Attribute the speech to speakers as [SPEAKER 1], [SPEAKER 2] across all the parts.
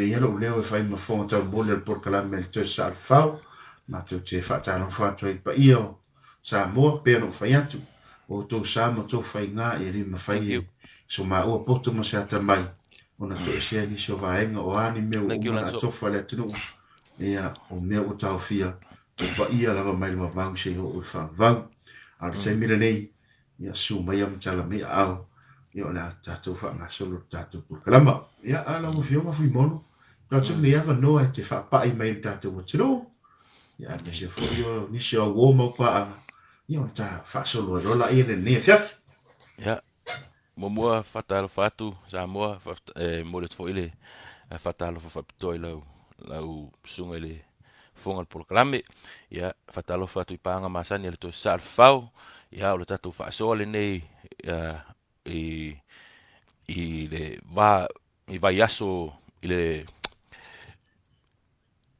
[SPEAKER 1] yalo leo fai ma fonga tau mole le polokalame le toe sa fafao ma te te faatalofa atu ai paia o Samoa pea no fai atu o tou sa ma tou fai ngā e ri ma fai e so ma ua poto ma se ata mai ona to e sea nisi o vaenga o ani mea o umana atofa le atunuu ia o mea o tau fia o paia lava mai le vavau se o faavau a le taimina nei ia su mai am tala mea au ia o le tatou faagasolo tatou polokalama ia ala ua fioga fui mono tatou nei ava noa e te faapaʻi mai le tatou atunuu ia me se foʻi o nisi o auō maupaaga ia ona ta faasolo e lola ia lenei e fiafi
[SPEAKER 2] ia mua faatalofa atu Samoa mo le foʻi le faatalofa faapitoa i lau suga i le foga le polokalame ia faatalofa atu i paga masani a le toe sasa le fafao ia o le tatou faasoa lenei i le vai aso i le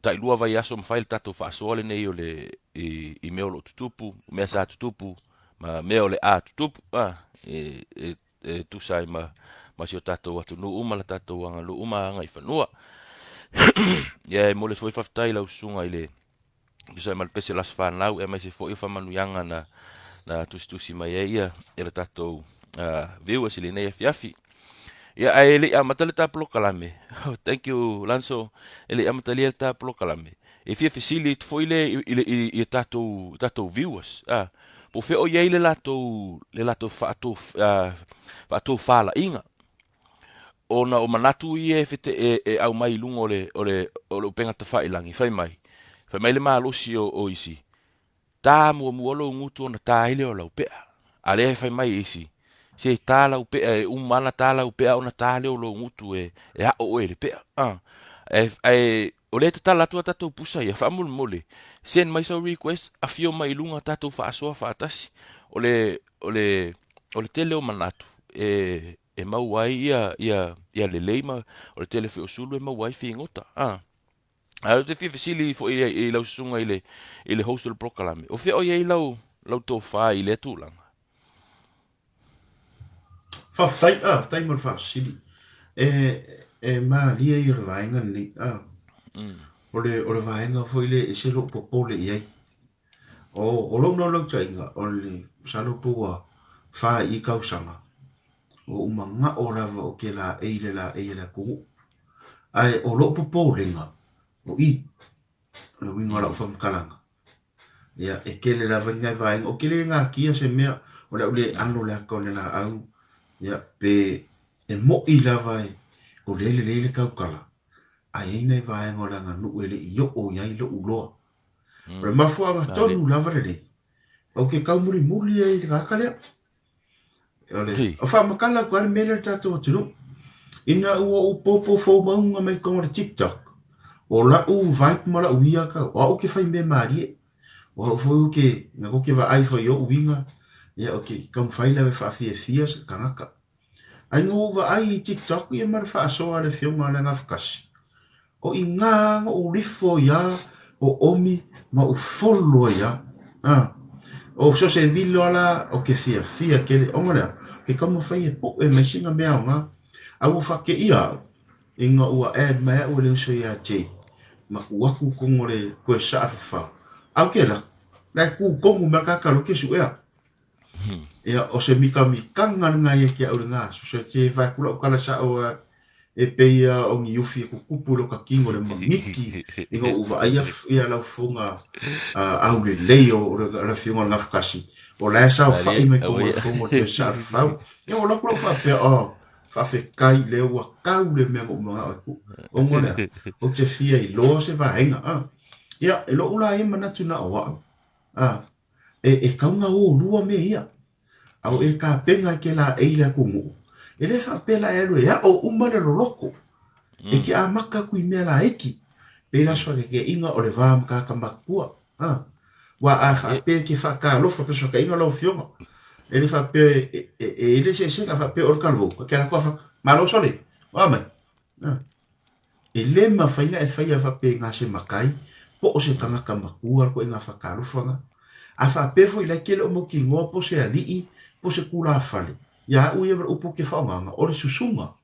[SPEAKER 2] tailua vai aso mafai le tatou faasoa lenei o le i mea o loo tutupu mea sa tutupu ma mea o le a tutupu e tusa i ma si o tatou atunuu ma le tatou agaluu ma aga i fanua ia mo le foi faafetai lausuga i le tusa ma le pese lasi fanau e mai se foʻi o faamanuiaga na tusitusi mai ai ia e le tatou viewers i lenei afiafi ia ai le amata le tapolokalame thank you Lanso ele amata le tapolokalame e fia fisili foi le i tatou viewers po fe o ye le lato faatou fala inga ona o manatu i fete au mai lungo o penga te failangi fai mai le malosi o isi ta mo lo ngutu ona ta ile o lau pea ale fai mai isi se tala u pea umana tala u pea ona tale o lo ngutu e a o le pea o le tala tu tatou pusa ia fa mole send mai so request a fio mai lunga tatou faasoa faatasi o le tele o manatu e mau ai ia lelei ma o le tele fe o sulu e mau ai fi ngota a te fi fisili fo i lau sunga i le host del polokalame o fe o ia i lau to fa i le tulanga
[SPEAKER 1] faafetai ma le faasili e malia i le vaega nei o le vaega foi le e se loo popole i ai o lou no lau taiga o le salopou a fa i kausaga o umaga'o lava o ke laei le aku'u ae o loo popolega o i le uiga o la'u faamakalaga ia e kele lava i gai vaega o ke le gakia se mea o le a'u le alo le aka o le na'au ia pe e mo'i lava o lelei le kaukala ai ai nei vaega o le aganu'u e le'i o'o i ai lo'u loa o le mafuaga tonu lava lelei o ke kaumulimuli ai le kaka lea o faamakala ko ale mele le tatou atunuu ina ua upopo fou mauga mai koga le tiktok o la'u vibe ma la'u ia ka o a'u ke fai mea malie o a'u foi o ke gago ke va'ai foi o uiga ia o ke kaumafai lave fa'afiafia se kagaka ai go va'ai i tiktok ia ma le fa'asoa le fioga le gafakasi o i gago u lifo ia o omi ma u folo ia o so se vilo ala o ke fia ke le onga lea ke kaumafai e po e maisinga mea o ngā au whake ia inga ua ad mea ua leo so ia te ma uaku kongo le koe saa fafao au ke la ku kongo ma kakalo ke su ea ia o se mika ngai e kia ure ngā so te vai kula ukala sa o e peia o ngi ufi ku kupu lo ka kingo le mangiki inga uwa aia ia lau funga au le leo la fiunga ngafkasi o la sa o fai me kongo le funga te sa fafao ia o lako lo faapea o faafekai leo ua kau le mea mga o ku o ngolea o te fia i loa se vaenga ia e lo ula ia manatu na o wao e kaunga o rua me ia au e ka penga ke la eile kungu e le faapela e lue ia o umare lo loko e ke a maka kui mea la eki pe la soa ke inga o le vam ka makua wa a faape ke whakalofa ke soka inga lau fionga e le fape e le se la fape or kalvo ke la kofa malo sole wa mai e le mawhainga e whaia fape ngā se makai po o se tanga kamakua ko inga whakalofa a fape fo i la kele o mo ki ngoa po se alii po se kula fale ya uia upo ke whaonganga o le susunga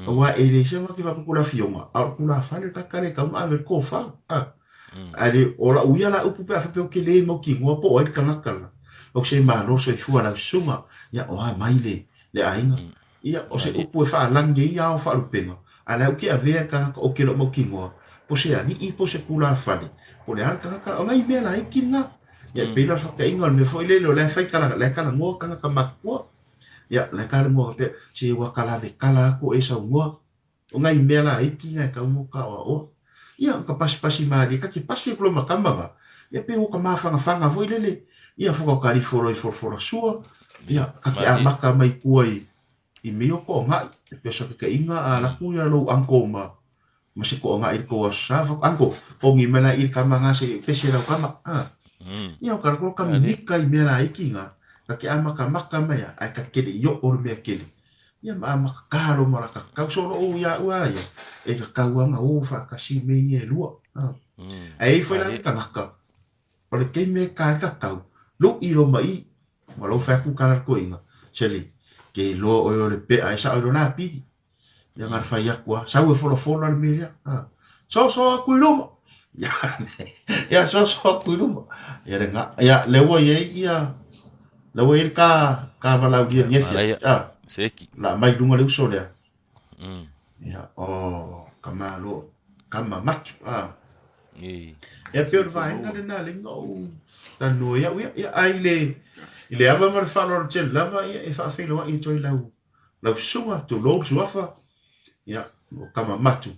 [SPEAKER 1] wa ele se ma ki fa kula fionga a kula fa le kakare ka ma ver ko fa ale ola uia la upu pa fa pe o ke le mo ki ngo po o kanga kala o se ma no se fu ala sunga ya o ha mai le ainga ia o se upu fa langi ia o fa rupenga ala o ki a vea ka o ke lo mo ki ngo po se ani i po se kula fa le o le al kanga kala o ngai me la ki nga ya pe la fa ka inga me fo le lo le fa kala ngo kanga ka makua ya le kala mo te si wa kala de kala ko esa mo o ngai mela iki ngai ka mo ka o ia ka pasi mali ka ki pasi ko makamba ba ya pe o ka mafanga foi lele ia fo ka ri foro sua ia ka ki amaka mai kuai i meo ko nga pe so ka inga ala ku ya lo anko ma se ko nga il ko sa fo anko o ngi mena il ka manga se pe se la kama ia ka ko ka mika i mela iki nga ka ki amaka maka mai ai ka kele yo o me kele ia ma karo mara ka ka solo o ya ua ya e ka kauanga o fa ka si me e lua ai foi la ka ngaka o le ke me ka kau lo i lo mai ma lo fa ku kala ko inga seli ke lo o le pe ai sa o na pi ya ngar fa ya kwa sa o folo al me ya so ku lo ya ya so ku lo ya le nga ya le wo ye ya le wo ka vala dia ngefe
[SPEAKER 2] seki
[SPEAKER 1] la mai dunga le uso le ya kamalo kama matu ya pero vai ngale na le no tanu ya ai le ava mar falo chen lava ya e fa filo i toi la sunga to lo suafa ya kama matu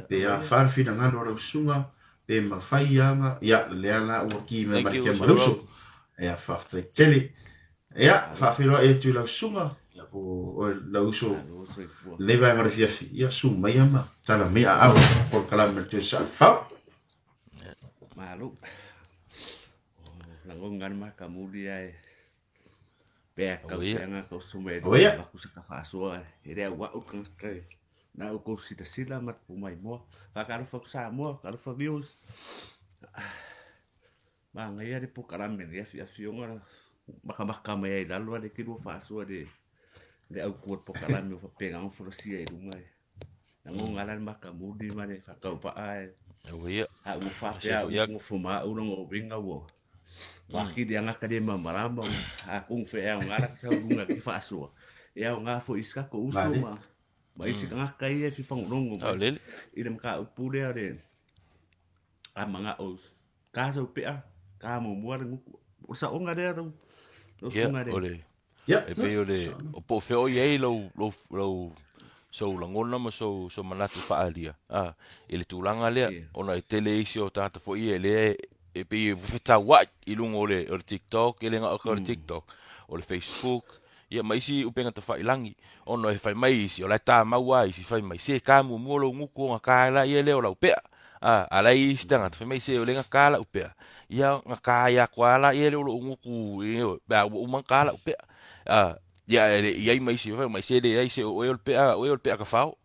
[SPEAKER 1] pe ya far fina ngano la sunga pe ma fai anga ya le ala o ki me mai ke maluso ya fa tele ya fa filo e tu la sunga ya o la uso le va ngara fiafi ya suma ya ma tala me a polokalame te fafao
[SPEAKER 3] Malo. Langongan mah kamuli ai. Pea kau tanga kau sume do aku saka Faasoa. Ere wa ukang kai. Na uko sila mat pumai mo. Kakaro fa Samoa, karo fa views. Ma ngai ari pogapoga ya fionga. Maka mai lalu ade kido Faasoa de au kuat pogapoga fa pega on frosia e rumai. Langongan makamuli mane fa kau pa ai. A u faapea u fuma u no winga wo. Waki dia ngaka dia mamaramba akung fe au ngara sa lunga ki Faasoa. Ya nga fo iska ko usuma. Ma isi ngaka ia fi fangongo. Ida mka upule ade. Amanga os. Casa upea ka mo muar nguku. Sa onga dia do. Do sunga dia.
[SPEAKER 2] Ya. E pe o po fe o ye lo so langona ma so manatu faalia ele tulanga le ona tele isi o tata fo ele e pe feta wa ilungo le o TikTok ele nga o TikTok o le Facebook ia mai si upenga ta fai langi ono e fai mai isi o la ta maua isi fai mai se ka mu lo nguku nga kala ia le o la upea ala istanga ta fai mai se o le nga kala upea ia nga kaya kwala ia le o nguku ba u man kala upea ya ia mai se de ai se o el pe ka fao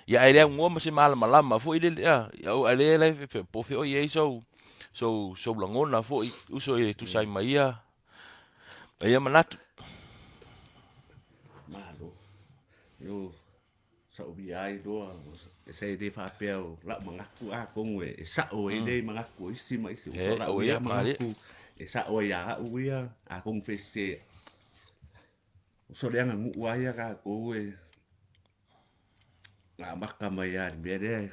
[SPEAKER 2] ya ele un mo se mal malama fo ile ya ele ele po fe o ye so blangona fo uso e tu sai mai ia manatu
[SPEAKER 3] Malo yo sa ubi ai do se de faapea la mangaku a kongwe sa o ide mangaku isi mai isi la o ia mangaku sa o ia u ia a kong fese so le nga ngu ia ka ko la maka mai ya bere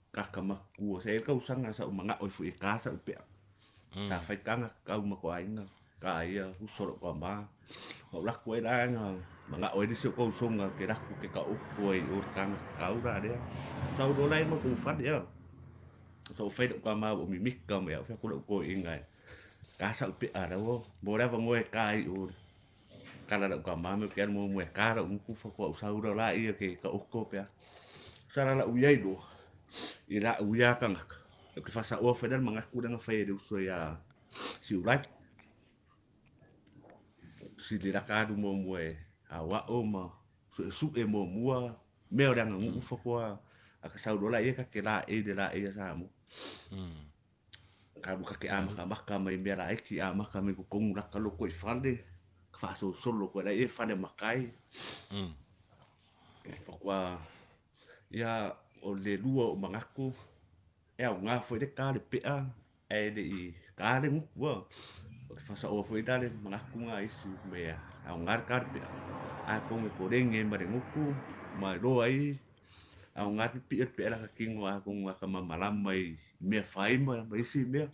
[SPEAKER 3] ka maku se ka usanga sa manga o fu ka sa pe sa fai kanga ka ma ko ainga ka ia usoro ko ma o la ko ida nga manga o disi ko usonga ke ra ke ka o ko e o kanga ka ura de sa do lai mo ku fa ya so fai ko ma o mi mika me fa ko inga ka sa pe ara o bo ra va mo ka i o kala la ko ma me ke mo ka ra un ku fa ko sa ura la i ke ka o ko pe sara la uia do ira uia kanga ke fa sa o fa dan manga ku danga fa de so ya si ulai si de la ka du mo awa o ma su e mo mua me o danga ngu fa ko a ka sa do la e ka ke la e de la e sa mo ka bu ka ke ama ka maka mai me la e ki ama ka me ko kong la ka lo ko i fande fa so solo ko la e fa de makai Whakwa, ia o le lua o mangaku, e au ngā fwere kāre pea, e le I kāre ngukua, o te whasao fwere dale mangaku ngā isu mea, au ngāre kāre pea, a konge korenge ma re nguku, ma roa I, au ngāre pia pea laka kingo a konga ka mamalama I mea whaima, ma isi mea,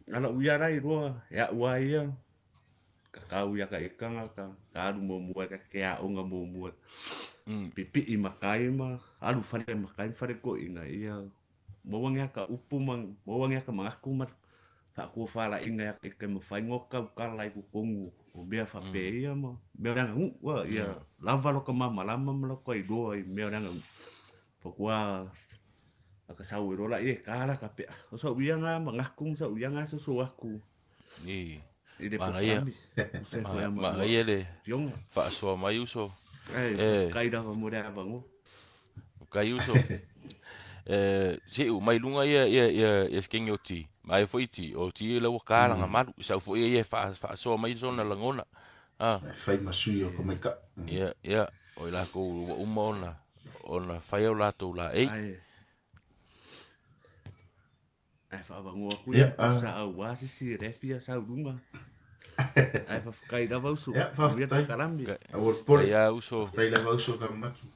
[SPEAKER 3] ala uiarai roa, e a ua ia, ka kau ia ka ekanga ka alu mo mua ka ke a onga mo mua pipi I makai ma alu fare makai fare ko ina ia mo wangia ka upu mang mo wangia ka mangaku ma fa ko fala inga ya ke mo fai ngoka ka lai ku kongu o bea fa pe ia ma me ranga wa ia lava lo ka mama lama lo ko I do I me ranga po kwa ka sau ro la e kala ka pe o so wianga mangaku so wianga so aku
[SPEAKER 2] Ni.
[SPEAKER 3] Ide
[SPEAKER 2] Mana ia. Ma ia le. Faasoa mai uso.
[SPEAKER 3] Kai da mo rea bango.
[SPEAKER 2] Kai uso. Se u mai lunga ia skengi o ti. Mai foi ti o ti le wakala nga malu. Sa foi ia faasoa mai zona langona.
[SPEAKER 1] Fai masui o komeka.
[SPEAKER 2] Ia. O ila ko uma ona fai o lato la ei.
[SPEAKER 3] Ai fa bango ku ia sa wa si refia sa lunga. Ai fa kai da va uso.
[SPEAKER 1] Ia fa tai
[SPEAKER 3] kalambi.
[SPEAKER 1] Awol pole.
[SPEAKER 2] Ia uso.
[SPEAKER 1] Tai la va uso ka matu.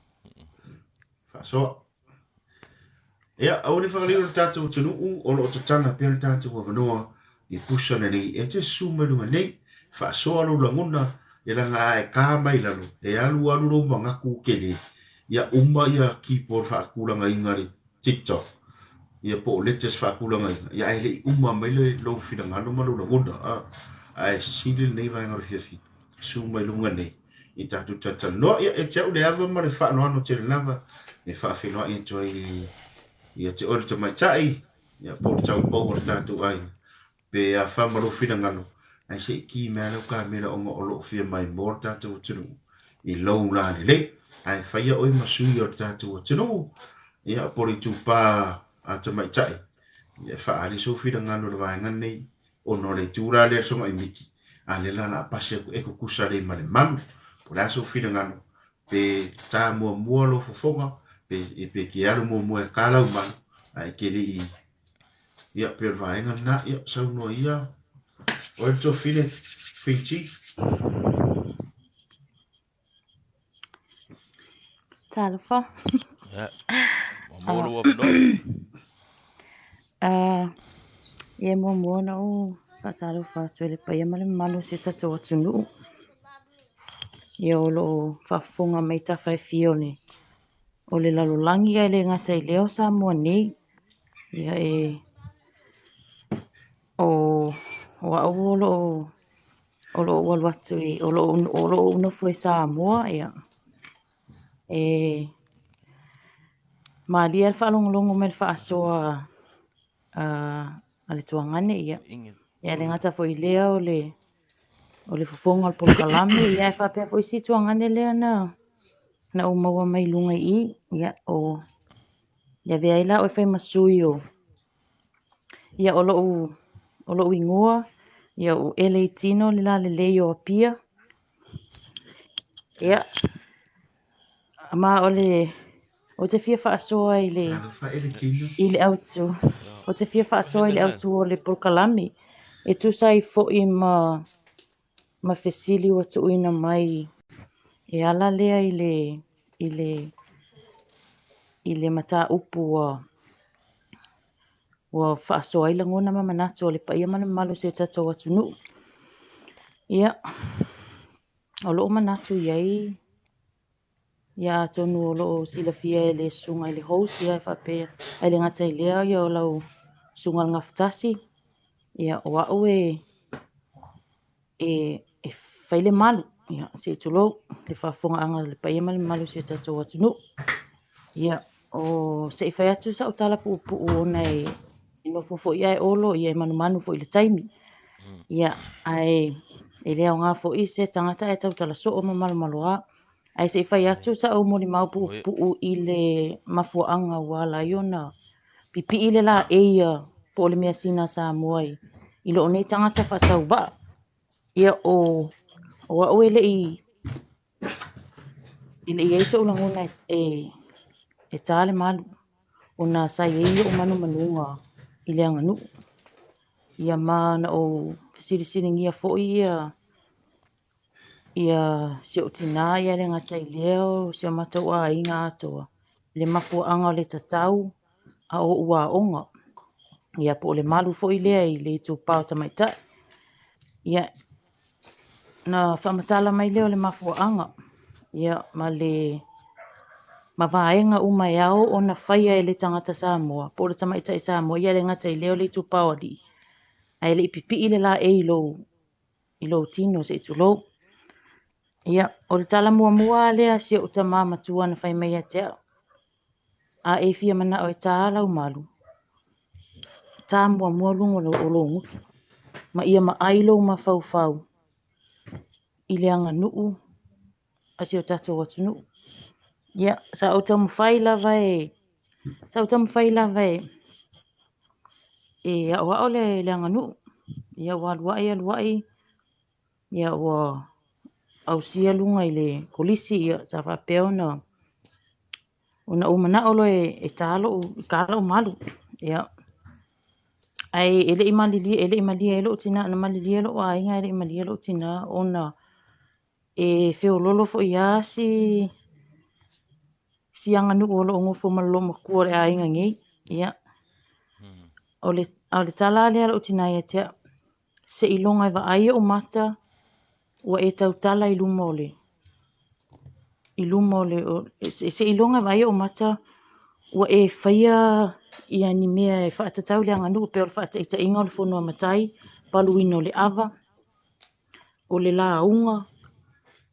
[SPEAKER 1] Faasoa. Ia au le whakalio le tātou tunuu o lo tatana pia le tātou wa Manua I pusa na nei e te sumalunga nei faasoa lo langona e langa e kā mai lalo e alu lo mangaku kele ia uma ia ki por whaakulanga ingari TikTok ia po letes whaakulanga ia ai le uma mai le lo whirangano malo langona ai sisili nei vai ngari fiafi sumalunga nei I tātou tatana no ia e te au le ava ma le whaanoano te le lava e whaafinoa I toi ia te ore te maitai ia por tau pau tātou ai pe a whamaro whirangano ai se ki mea lau ka mera o ngā olo whia mai mōr tātou tunu I lau lāne le ai whaia oi masui o tātou tunu ia pori tu pā a te maitai ia whaari so whirangano le vaenga nei o no le tūra le songa I miki a le lana apase e kukusa le male manu po la so whirangano pe tā mua lo fofonga pe ki alu mua e kālau manu ai kere I ia pe vaenga na ia sau no ia o to fine Fiji
[SPEAKER 4] Talofa.
[SPEAKER 2] Ja. Malo wa no.
[SPEAKER 4] Ia mo na o ka Talofa tole Pea Malu se tatou ATUNUU. Ia o lo whafonga mai tawhai fiole. O le lalolangi ai le ngata I leo Samoa nei. Ia o au o lo walu I o lo unofo I Samoa ia. Malia le whaalongolongo me le faasoa a le tuangane ia. Ia le ngata fo I lea o le fofonga o le polokalame ia e whapea fo I si tuangane lea na umaua mai lunga I ia o ia vea ila o whai masui o ia o lo ingoa ia o elelei tino le la lelei o apia ia ma o te fia faasoa I le autu o te fia faasoa I le autu o le polokalame e tusa I fo'i ma fesili o tutuila mai e ala lea I le mata upu wa faasoa I langona ma manatu o le Pea Malu se tatou ATUNUU ia o lo manatu iai ia tonu o lo silafia le sunga I le host ia faapea ai le ngata I lea ia o lau sunga ngafutasi ia o au e faile malu ia se tulo le fafonga anga le Pea Malu se tatou ATUNUU ia o se fai atu sa o tala pu ona no fofo ia olo ia manu fo I le taimi ia ai lea o ngā fo I se tangata e tau tala so o malo a ai se fai atu sa o moli mau pu I le mafuanga wala iona pipi I le la eia po le mea sina Samoa I lo nei tangata fatau ba ia o ele Ile ia so langona e tale malu. Ona sai ia o manu manunga ile anganu. Ia mana o siri ngia fo ia se o tina ia le ngata i leo se matou a inga atoa. Le mafua anga le tatau a o ua onga. Ia po le malu fo lea i le tu pao tamaita. Ia na whamatala mai leo le mafua anga. Ia ma le mavaenga umai au o na whaia e le tangata Samoa. Po le tamaita i Samoa ia le ngata i leo le tu pao ali. Ai le ipipi i le la e ilo tino se itu lo. Ia, o le tala mua lea se o ta mamatua na whai mai atea. A e fia mana o e tala o malu. Ta mua lungo o lo ngutu. Ma ia ma ailo ma fafao. I le anga nuu. A se o tato watu nuu. Ia, sa o tamu whai lava e a o le anga nuu. Ia wa aluai. Ia wa au sia lunga i le kolisi ia sa faapea ona umana olo e talo kala o malu. Ia. Ai ele imali elo tina na mali elo a inga ele imali elo tina ona e feololo fo ia si anga nu olo ngofo malo makua a inga ngi. Ia. Ole tala le elo tina ia te se ilonga va ai o mata wa e tau tala ilumole. Se ilonga va ai o mata wa e faia ia ni mea e whaatatau le anga nuku peo le whaata inga o le whanua matai, paluino le ava, o le la unga,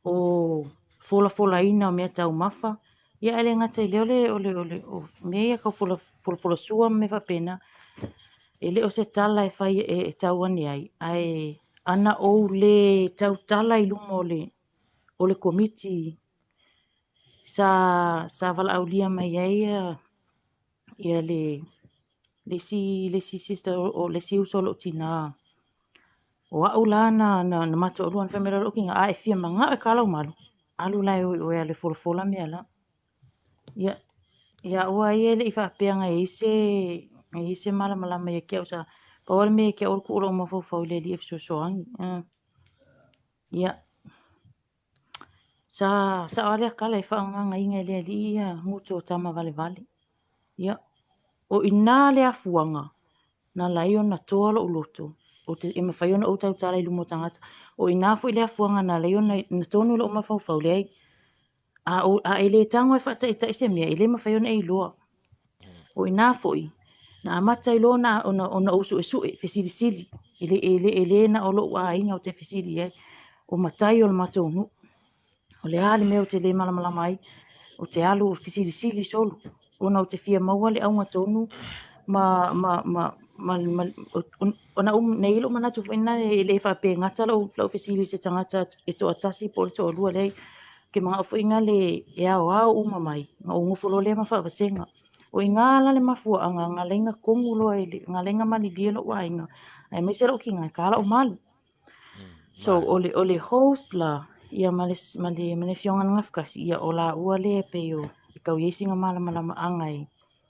[SPEAKER 4] o fola ina o mea tau mafa. Ia ele ngata i leo o mea kau fola sua me whapena, e leo se tala e whai e tau ane ai. Ai ana o le tau tala i luma o le komiti sa vala aulia mai ai ia le si sister o le si usolo tina o au la na mata o luan whamera roki nga a e fia manga e kala o malu alu lai o e le fola mea la ia ua ia le i whapea nga e ise malama ia kia usa pa wale me kia orku uro ma fau le li e fisosoangi ia sa wale a kala e whaanga inga le li ia mutu o tama vale ia o ina le afuanga na laio na toa lo uloto o te e mawhai ona o tau tala i lumo tangata o ina fu i le afuanga na laio na tonu lo mawhau le ai a ele tango e whata i taise mea ele mawhai ona e loa o ina fu i na amata i lo na ona usu e sue fesili ele na o lo a inga o te fesili ai o matai o le matou nu o le ali mea o te le malama ai o te alu fesili solo ona o te fia maua le aunga tonu ona nei lo manatu fina le fa pe ngata lo fesili se tangata e to atasi po to lua le ke mga ofinga le ya wa mai nga ungu folo le ma fa vasenga o ingala le mafua anga lenga kongulo ele ngalenga mali dielo wa inga ai me selo kinga kala o malu so ole host la ia male fionga ngafkasi ia ola ua le pe yo ikau yesinga malama angai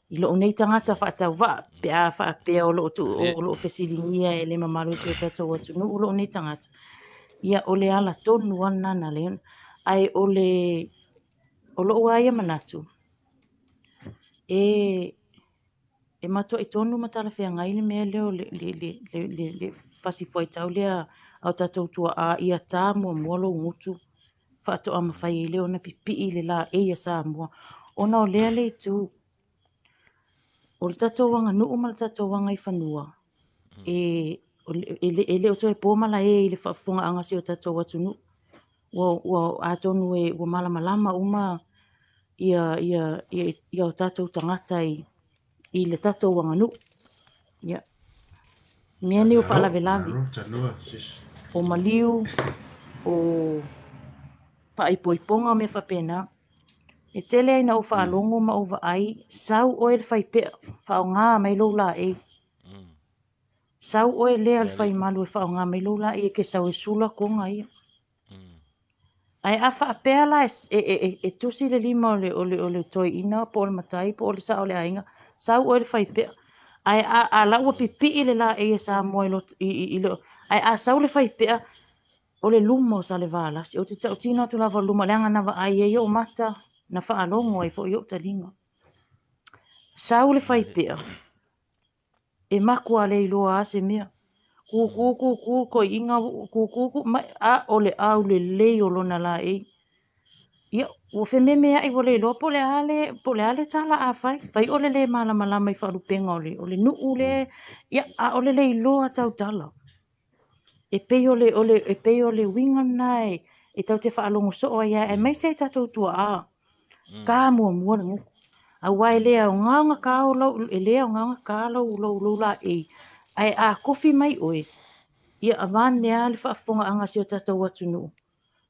[SPEAKER 4] i lo nei tangata whaatau wa pea o lo fesilingia e le mamalu si o tatou atu no lo nei tangata ia o le ala tonu ana na le ai o lo ua ia manatu e matua i tonu matala fea ngai le mea leo le fasi foi tau lea au tatou tua a ia tā mua lo ngutu whaato ama whai leo na pipi i le la e ia sa mua ona o lea le tu o le tatou wanga nuu ma le tatou wanga i whanua. E le o toi pōmala i le whaafunga anga si o tatou watu nuu. Wa atonu wa malama uma ia o tatou tangata i le tatou wanga nuu. Ia. Mea ni o whaalawe. O maliu, o whaaipoiponga me whapena. E tele ai na o whaalongo ma o ai sau o e whai pea, whao ngā mai lo la e. Sau o e lea whai malu e whao ngā mai lo la e ke sau e sula ko ngā ia. Ai a faapea la e tusi le lima o le toiina po o le matai po o le sa o le ainga sau o le faipea ai a la ua pipi le la e sa mo i lo ai a sau le faipea o le luma o sa le valasi o te tautina tu lava luma le anga nava ai e o mata na whaalongo ai fo i o talinga sau le faipea e maku a le iloa a se mea ku ko inga ku mai a o le au le lei o lona la e ia o fe me mea i wale lo po le ale tala a fai ole le malama lama i wharu penga ole nuu le ia a ole le iloa tau tala e pei ole winga nai e tau te whaalongo so o ia e mai se tatou tua a ka mua mua na muku a wai le au nganga ka o lau e le au nganga ka lau la e ai a kofi mai oe ia a vane a le whaafonga anga si o tatou atunu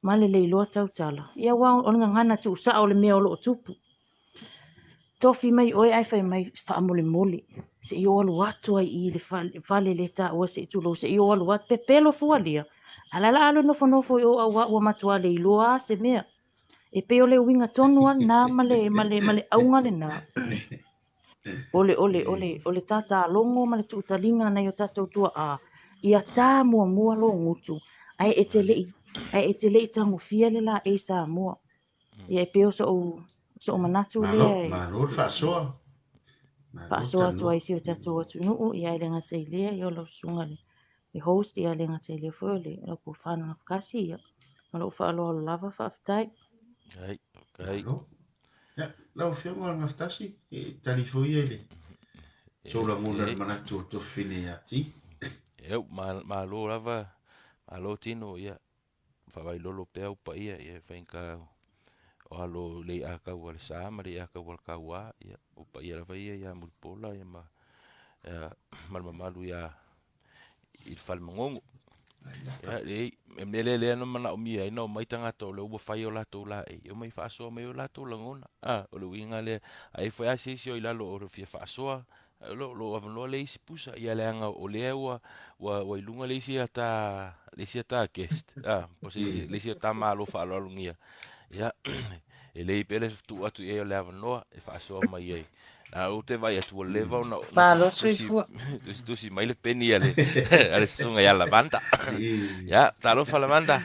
[SPEAKER 4] ma le iloa tau tala ia wa o ngana tu sa o le mea o lo tupu tofi mai oe ai fai mai whaamole mole se i oalu atu ai i le vale le ta ua se i tulo se i oalu atu pe pelo fualia ala la alo nofo i o a ua matua le iloa se mea e pe o le winga tonua na male aunga le na ole tata longo male tu talinga na yo tata tua a ia tā mua lo ngutu ai e te lei tangu fia le la e sa mua ia e pe o so manatu le
[SPEAKER 1] Malo le faasoa.
[SPEAKER 4] faasoa atu ai si o tatou atunuu ia e le gata i lea i o lau susuga le host ia le gata i lea foi o le lau pufana fakasi ia ma loo faaloalo lava faafetai
[SPEAKER 2] Ai, ai.
[SPEAKER 1] Malo. Ya, lau fiango al ngaftasi e talifoi ele. So la muna le manatu to fine ya ti.
[SPEAKER 2] Eu, malo lava, malo tino ia. Whawai lolo pea upa ia, ia whainka o halo lei a kau al saa, ma lei a kau al kau a, ia upa ia lava ia muripola, ia malu ia i whalmangongo. Ia, lei, lea no mana o mia, ina o mai tangata o le ua whai o lato la e, o mai whaasoa mai o lato langona. O le winga le, ai whai a seisi o ilalo o rewhia whaasoa, lo avanoa le isi pusa, ia le anga o lea wa ilunga le isi ata guest. Po se le isi ata malo whaalo alungia. Ia, e lei pele tu atu e o le avanoa, e whaasoa mai ei. Na o te vai atu o leva o na
[SPEAKER 5] Malo soifua.
[SPEAKER 2] tusi mai le peni ale, ale sunga ia lavanda. Ya, Talofa lavanda.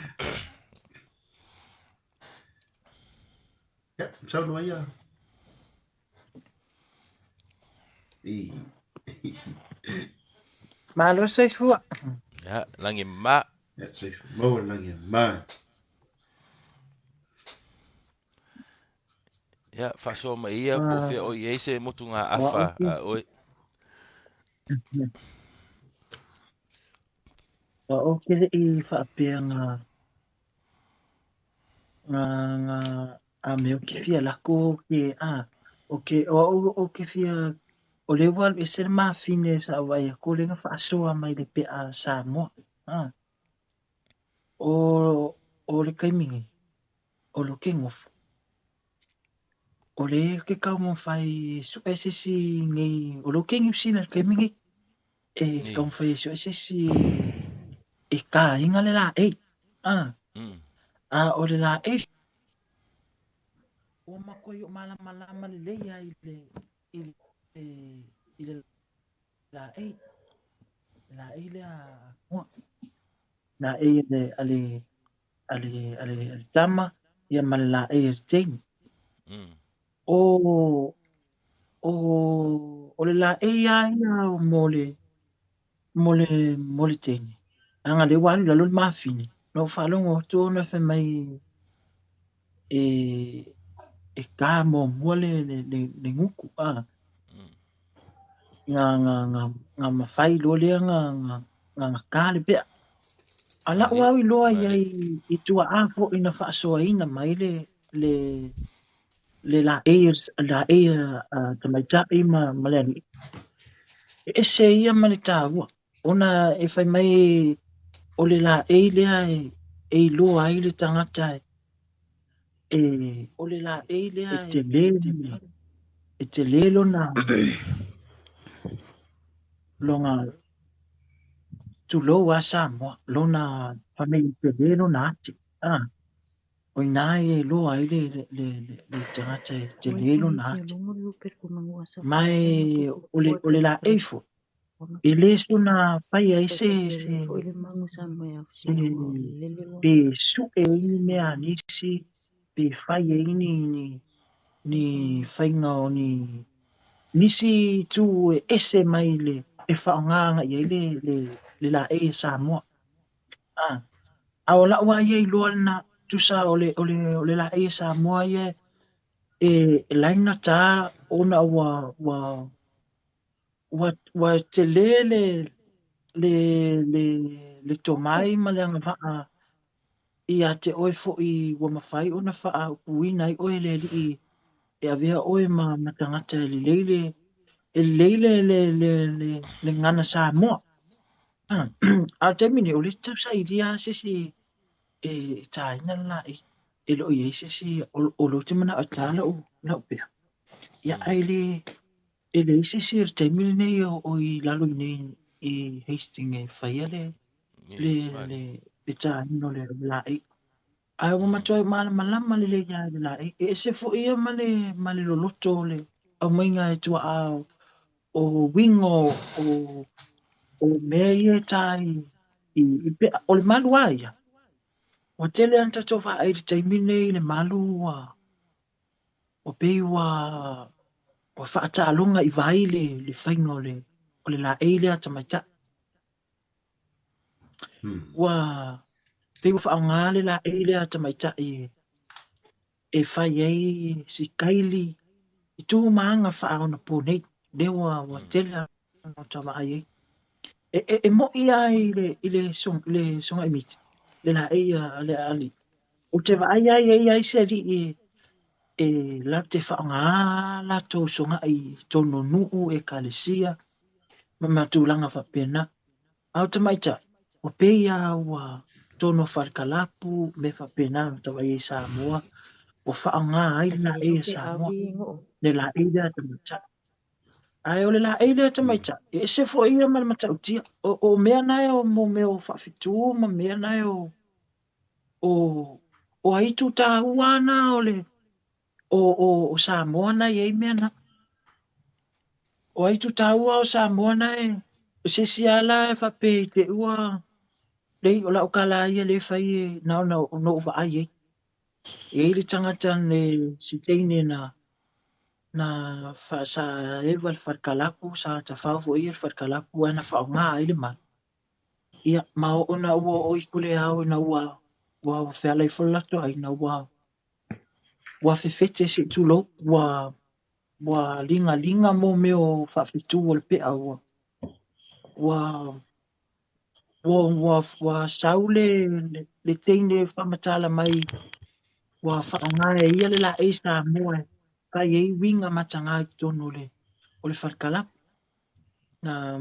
[SPEAKER 1] Ya, so no ya.
[SPEAKER 5] Malo soifua.
[SPEAKER 2] Ya, langi ma.
[SPEAKER 1] Ya, so mo lang ya ma.
[SPEAKER 2] Ya, whaasoa mai ia, po fia o i eise motu ngā
[SPEAKER 5] Wa
[SPEAKER 2] afa.
[SPEAKER 5] oki.
[SPEAKER 2] Oi,
[SPEAKER 5] Wa oki le i whaapea ngā a me o ki fia lako ke o ke fia o le wal e se mawhine sa wai a ko le ngā whaasoa mai le pe a Samoa. O le kaimingi, o lo ke ngofu. O le ke kau mo whai su esisi ngei, o lo ke ngiusina le kaimingi, e kau whai su esisi e ka inga le la e. O le la e. O mako i o malama le leia i le la e. La e le a mua. La e le ale tama ia ma la e tein. O le la e ia o mole tein. Anga le wali la lul mafini. No whalongo tō na wha mai e ka mo mua le nguku nga mawhai lo lea nga ka le pea. Ala ua i loa iai i tua afo ina faasoaina mai le la e tamaita i ma le ani. E se ia ma le tāua. Ona e whai mai o le la e lea e loa ai le tangata o le la e lea e te lelo na longa tu lo wa Samoa lona family te lelo na ati. o nai lo ai le tangata te lelo na ate. Mai o le la eifo. E le suna fai ai se pe su e ini mea nisi pe fai e ini ni whainga o nisi tu e ese mai e whaonganga i le la e Samoa. A o la ua ia i loa na tu sa o le la e Samoa ia e laina tā ona wa te le tomai ma le anga vaa i a te oe fo i wa mawhai ona wha uina i oe le li e avea oe ma tangata le ngana Samoa. A te mini o le tausa i ria sisi e taina la e lo i sisi o lo te mana o tala o la upea. Ia ai e le sisi te mini nei o i lalo nei i Hastings e whaia le taina le lai. Ai o matou malama le lai e se fo ia male lo loto le au mainga e tua o wingo o mea ia tai i pe o le malu aia o tele anta tofa ai te taimine i le malu o pe o whaatalonga i vai le whainga o le la eile ata maita wa pe o whaonga le la eile ata maita e whai ei si kaili i tū maanga whaona po nei lewa tele anta tama ai e mo ia i le songa imiti le la eia le ali o te vai ai se ri e la te whaonga la tō songa i tono nuu e kalesia ma matulanga whapena au te maita o peia ua tono wharkalapu me whapena tawa i Samoa o whaonga ai la e Samoa le la eida te maita ai o le la eida te maita e se fo ia ma mata utia o mea nai o mo meo whafitu ma mea nai o aitu tā uana o Samoa na ye mea na o aitu tā ua o Samoa na o se siala e whape te ua lei o la o kala ia le whai na o no uwa ai e ili tangata ne si teine na sa ewa le wharkalapu sa ta whawfo ia le wharkalapu ana whaonga ili ma ia ma o na ua o ikule au na ua whiala i whalato ai na ua fefete si tulo ua linga mo meo whawhitu o le pea ua saule le teine whamatala mai ua whaonga ia le la e Samoa kai ei winga matanga i tono o le wharkalapu na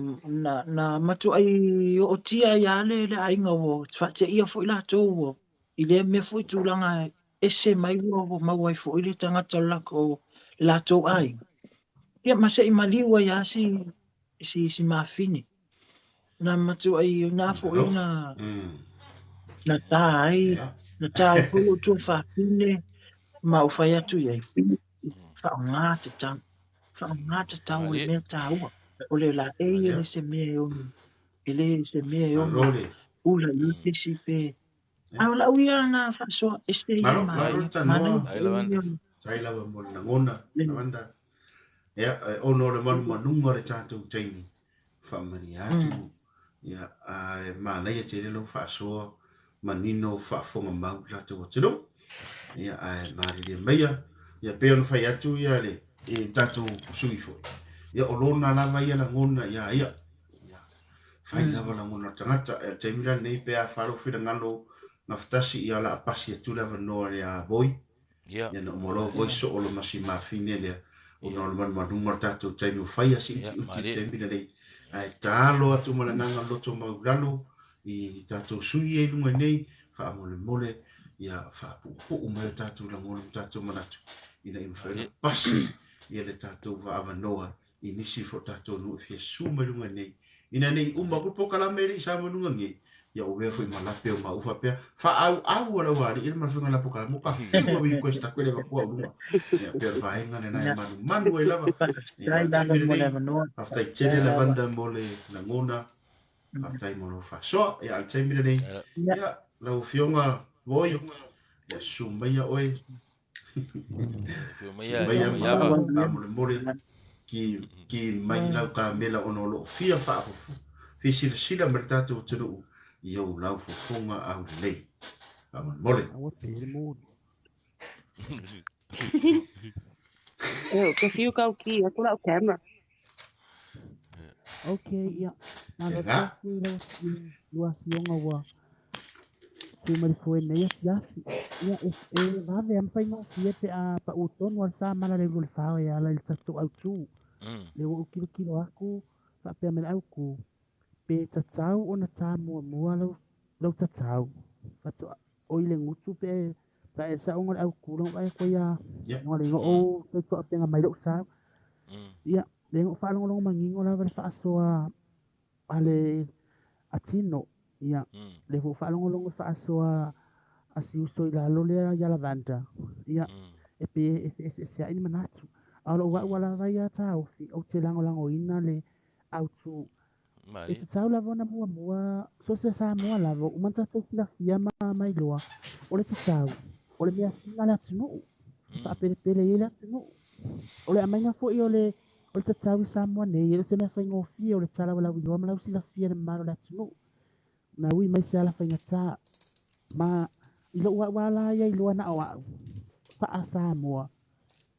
[SPEAKER 5] matu ai o tia ia le ainga o te ia fo ila tō i le mea fo i tūlanga ese mai o mawai fo i le tangata lako la tō ai. Ia masa i maliwa ia si mafini. Na matu ai na fo i na tā ai na tā ai polo tō whapine ma o whai atu iai. Whaonga te tau e mea tā ua. O le la e le se mea e onu. Ele se mea e onu. Ula i se si pe. Au la uia na faasoa este ia mai. Mana
[SPEAKER 1] sai la mo na ngona na wanda ya ono le manu manunga re tatu taimi famani atu ya mana ya te lo faasoa manino faafonga mau tatu tino ya mari le meia ya pe ono fai atu ya le e tatu suifo ya olona lava ia la ngona ya fai lava la ngona tangata e taimi la nei pe a faro fina ngalo na ftasi ia la pasi atu lava no ya boy ya no molo voi so o lo masi mafine le o no lo manunga tatu taimi o fai asi uti taimi la nei ai talo atu malanga loto maulalo i tatu sui e lunga nei fa mole ia fa pu o mai tatu la ngona tatu manatu ina i mfana pasi ia le tatu va avanoa i nisi fo tatu no fie suma lunga nei ina nei umba ko pokalame ri sa manunga ngi ia o mea foi malape o mau fapea au ala wari ina marfinga la pokala mo ka fiwa wi questa quelle va qua lunga ia per vaenga ne nai manu e lava ia taimi nei after chele la banda mole na ngona after mo fa so ia taimi nei ia la fionga voi ia sumia oe sumia ma mole ki mai lau ka mela ono lo fia fa fi sila mertatu tulu ia o lau fofonga au lei aman mole
[SPEAKER 6] Ke fiu kau ki aku lau camera.
[SPEAKER 7] Okay, ya. Malo
[SPEAKER 1] Nga.
[SPEAKER 7] tu luas yonga wa. Cuma di foi nei ya. Ya va de ampa no siete a pa uton wal sa mana le gol fa ya la tatu au tu. Le wo kilo aku fa pe men au ku. Pe tatau ona ta mua lo tatau. Fa to o ile ngutu pe pa esa onga au ku lo ai ko ya. Ngore ngo o to pe nga mai lo sa. Ya, le ngo fa lo mangingo la fa Faasoa ale atino ia le fu fa longo fa Faasoa asi uso ila lo le ya lavanda ia e pe se ai manatu alo wala vai ya tau fi o te lango ina le au tu e te tau la vona mua so se sa mua la vo umanta to la fia mai loa o le te tau o le mea singa la tunu fa pele ila tunu o le amainga fo i o le te tau sa mua nei e se me fa ngofi o le tala wala wi o mala usila fia le maro la tunu na ui mai se ala fa ngata ma ilo wala ia ilo na o fa asa mua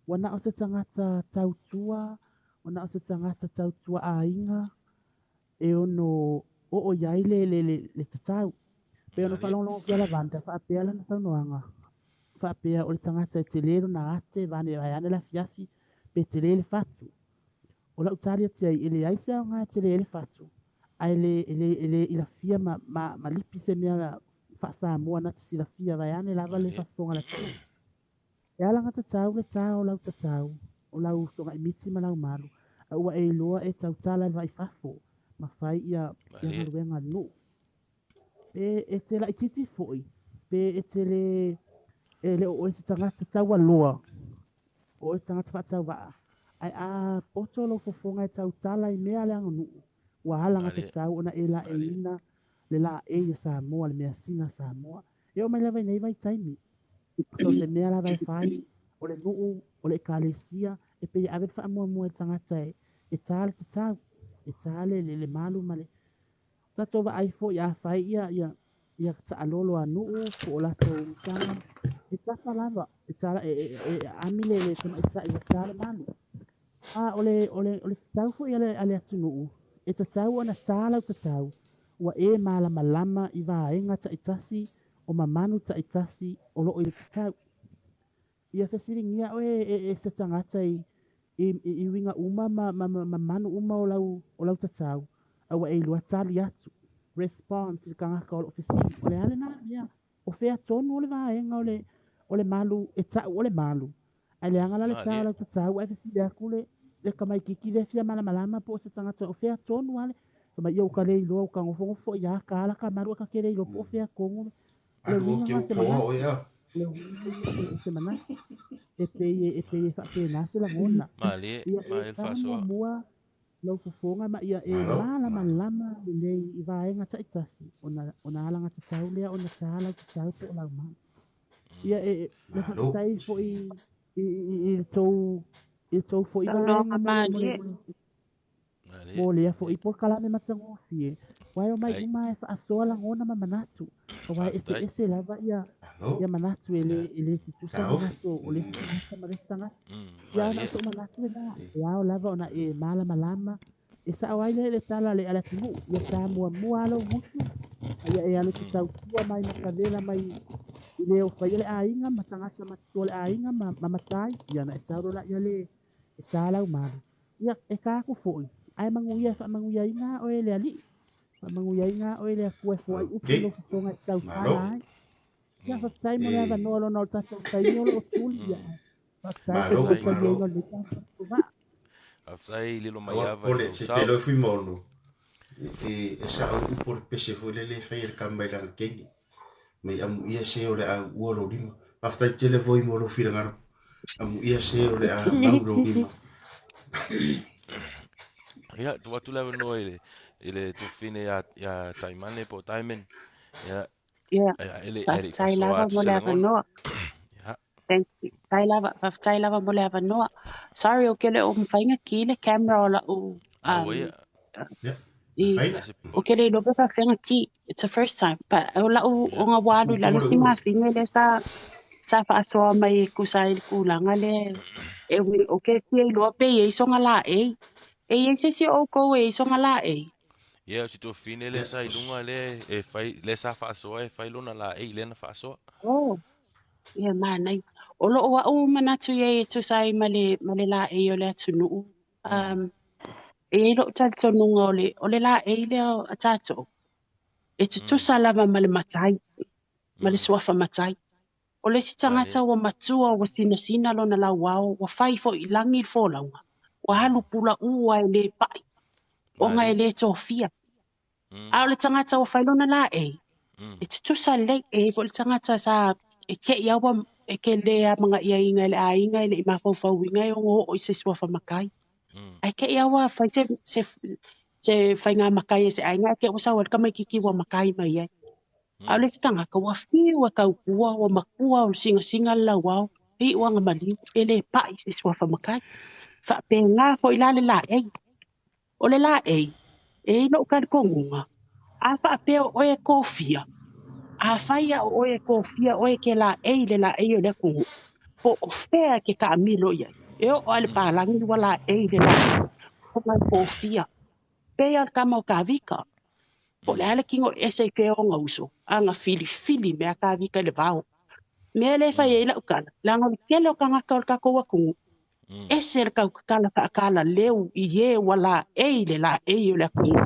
[SPEAKER 7] wana o se tangata tau tua wana o se tangata tau tua ainga e ono o iai le tau pe ono fa longo kia la vanta fa pea la na taunoanga fa pea o le tangata te lero na ate vane vai ane la fiafi pe te le fatu o la utaria te ai ele ai sa nga te le fatu ai le ila fia ma lipi se mea la fa sa mua na te la fia vai ane lava le fa fonga la tu e ala nga tau le tau la tau o la uso ga imiti ma la malu a ua e loa e tau tala vai fafo ma fai ia ngaluenga nu e te la ititi foi pe e te le o se tangata tau aloa o e tangata fa tau va ai a poto lo fofonga e tau tala i mea le anganu ua halanga te tau ona e la e ina le la e Samoa le mea sina Samoa e o mai lewa nei vai taimi so se mea la vai fai o le nuu o le kalesia e pe ave fa mua e tangata e tala te tau e tale le malu male tato va ai fo ia fai ia ta alolo anu po la to tanga e tata lava e tala e amile le tama e tala malu ole tau fo ia le ale ATUNUU e tau ona tala tau wa e mala malama i va enga ta itasi o mamanu ta itasi o lo ile tau ia fe siringia o e se tangata i winga uma manu uma o lau tau awa e lua tali atu response i kanga ka o fesiri o le ale na ia o fea tonu o le va enga o le malu e tau o le malu ai le anga le tau lau tau ai fesiri akule le kamai kiki le fia mala malama po se tangata o fea tonu ale ma ia o ka le ilo o ka ngofo ia ka ala ka maru ka kere ilo po fea kongu le winga se mana le winga se mana e pe fa pe nase la mona
[SPEAKER 2] ma Faasoa
[SPEAKER 7] mua lau fofonga ma ia e mala malama lenei i vaenga ta itasi ona alanga te tau lea ona tala te tau po lau ma ia le whakatai fo i tou fo i vaenga mo lea fo i polokalame matango fie wai o mai uma e Faasoa la ngona ma manatu o wai ese lava ia manatu ele situsa manatu o le situsa marestanga ia na so manatu ia o lava ona e mala malama e sa wai le tala le ala tunu ia sa mua lo musu ia e ala tau tua mai na kadela mai ile o fai le ainga matanga sa matu le ainga matai ia na e sa ro la ia le e sa la umari ia e ka ku foi ai manguia fa manguia inga o ele ali fa manguia inga o ele ku e foi u pelo fonga tau tala ia fa tai mo leva no lo no tatu tai no lo tulia fa tai ko ko yo no le tatu va
[SPEAKER 2] afsai lilo mai ava
[SPEAKER 1] pole se te lo fui mono e sa o por pese foi le fai le kambai la kengi me am ia se o le a uolo lima after tele voi mo lo fira ngaro am ia se o le a mau lo lima
[SPEAKER 2] Ia, tu watu lewa no ele tu fine ya taimane po taimen. Ia,
[SPEAKER 6] Yeah.
[SPEAKER 2] ele
[SPEAKER 6] Faftai
[SPEAKER 2] fasoa
[SPEAKER 6] lava
[SPEAKER 2] atu
[SPEAKER 6] mo le
[SPEAKER 2] selengono.
[SPEAKER 6] avanoa.
[SPEAKER 2] Ia,
[SPEAKER 6] Thank you. Faftai lava mo le avanoa. Sorry, o kele o mwhainga ki le camera o la u.
[SPEAKER 2] awa ia,
[SPEAKER 1] ya
[SPEAKER 6] I,
[SPEAKER 1] fai
[SPEAKER 2] ese,
[SPEAKER 6] o kele lobe whawhenga ki. It's the first time. But o la u o
[SPEAKER 2] ia,
[SPEAKER 6] ngā wāru
[SPEAKER 1] po
[SPEAKER 6] lalo
[SPEAKER 1] le
[SPEAKER 6] si
[SPEAKER 1] ulo
[SPEAKER 6] ngā whinga le sa whaasoa mai e kusai le kūlanga le. E wi o ke si e loa pe e isonga la e. E se si o ko e isonga la e.
[SPEAKER 2] ia, si tu fine le
[SPEAKER 1] ya
[SPEAKER 2] sa ilunga le fai, le sa fasoa e fai lona la e lena fasoa.
[SPEAKER 6] Oh. Ia mānai. O lo o au manatu e tu sai male la e o le ATUNUU. E lo tato nunga o le la e le o a tato. E tu tusa lava male matai, male suafa matai. O le si tangata wa matua wa sina lo na la wao, wa fai fo ilangi fo launga. Wa halu pula ua e le pai, o nga e le tofia. A o le tangata wa fai lo na la e. E tu tusa le e fo le tangata sa e ke ia wa e ke le a mga ia inga le a inga e le ima fau inga e o i se suafa makai. Ai ke ia wa fai se fai ngā makai e se ainga ke usa wa kamai kiki wa makai mai ai. Au le stanga ka wa fiu ka kua wa makua o singa la wao. I wanga maliu e le pai se suafa makai. Fa pe ngā fo i le la ei. O le la ei. E no ka kongunga. A fa pe o e kofia. A fai o e kofia o e ke la ei le la ei o le kungu. Po o fea ke ka amilo ia. E o ale palangi wala ei le la ei. Ko mai kofia. Pea kama o ka vika. O le ale kingo ese ke o ngauso. Anga fili mea ka vika le vau. Mea le fai e la ukala. Langa le kele o ka ngaka o ka koua kungu. Ese le ka ukala sa akala leu i e wala ei le la ei o le kungu.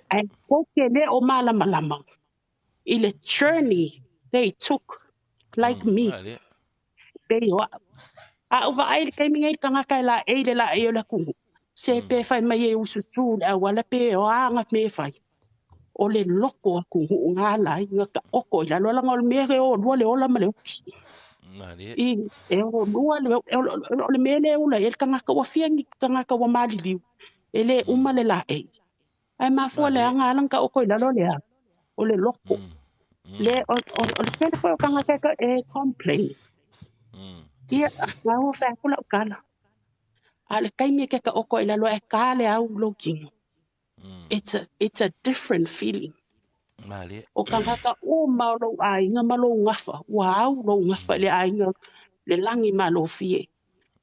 [SPEAKER 6] Ai koke le o malama. I le journey they took like me. Pei o a uva ai le kaiminga i ka ngaka e la ei le la ei o le kungu. Se pe fai mai e ususu le wala pe o anga me fai. O le loko a ku ngā lai ngā ka oko i lalo langa o le mea o lua le ola ma le uki. I e o lua le mea le ula e le ka ngaka wa fiangi ka ngaka wa maliliu. E le uma le la ei. Ai mafua le anga alang ka oko i lalo le a. O le loko. Le o le kele fo ka ngaka ka e complain. Ia ngā ua whai kula o kala. A le kaimi ke ka oko i lalo e ka le au lo kingo. It's a different feeling. O ka ngaka o malo ainga malo ngafa. Wow, lo ngafa le ainga le langi malo fie.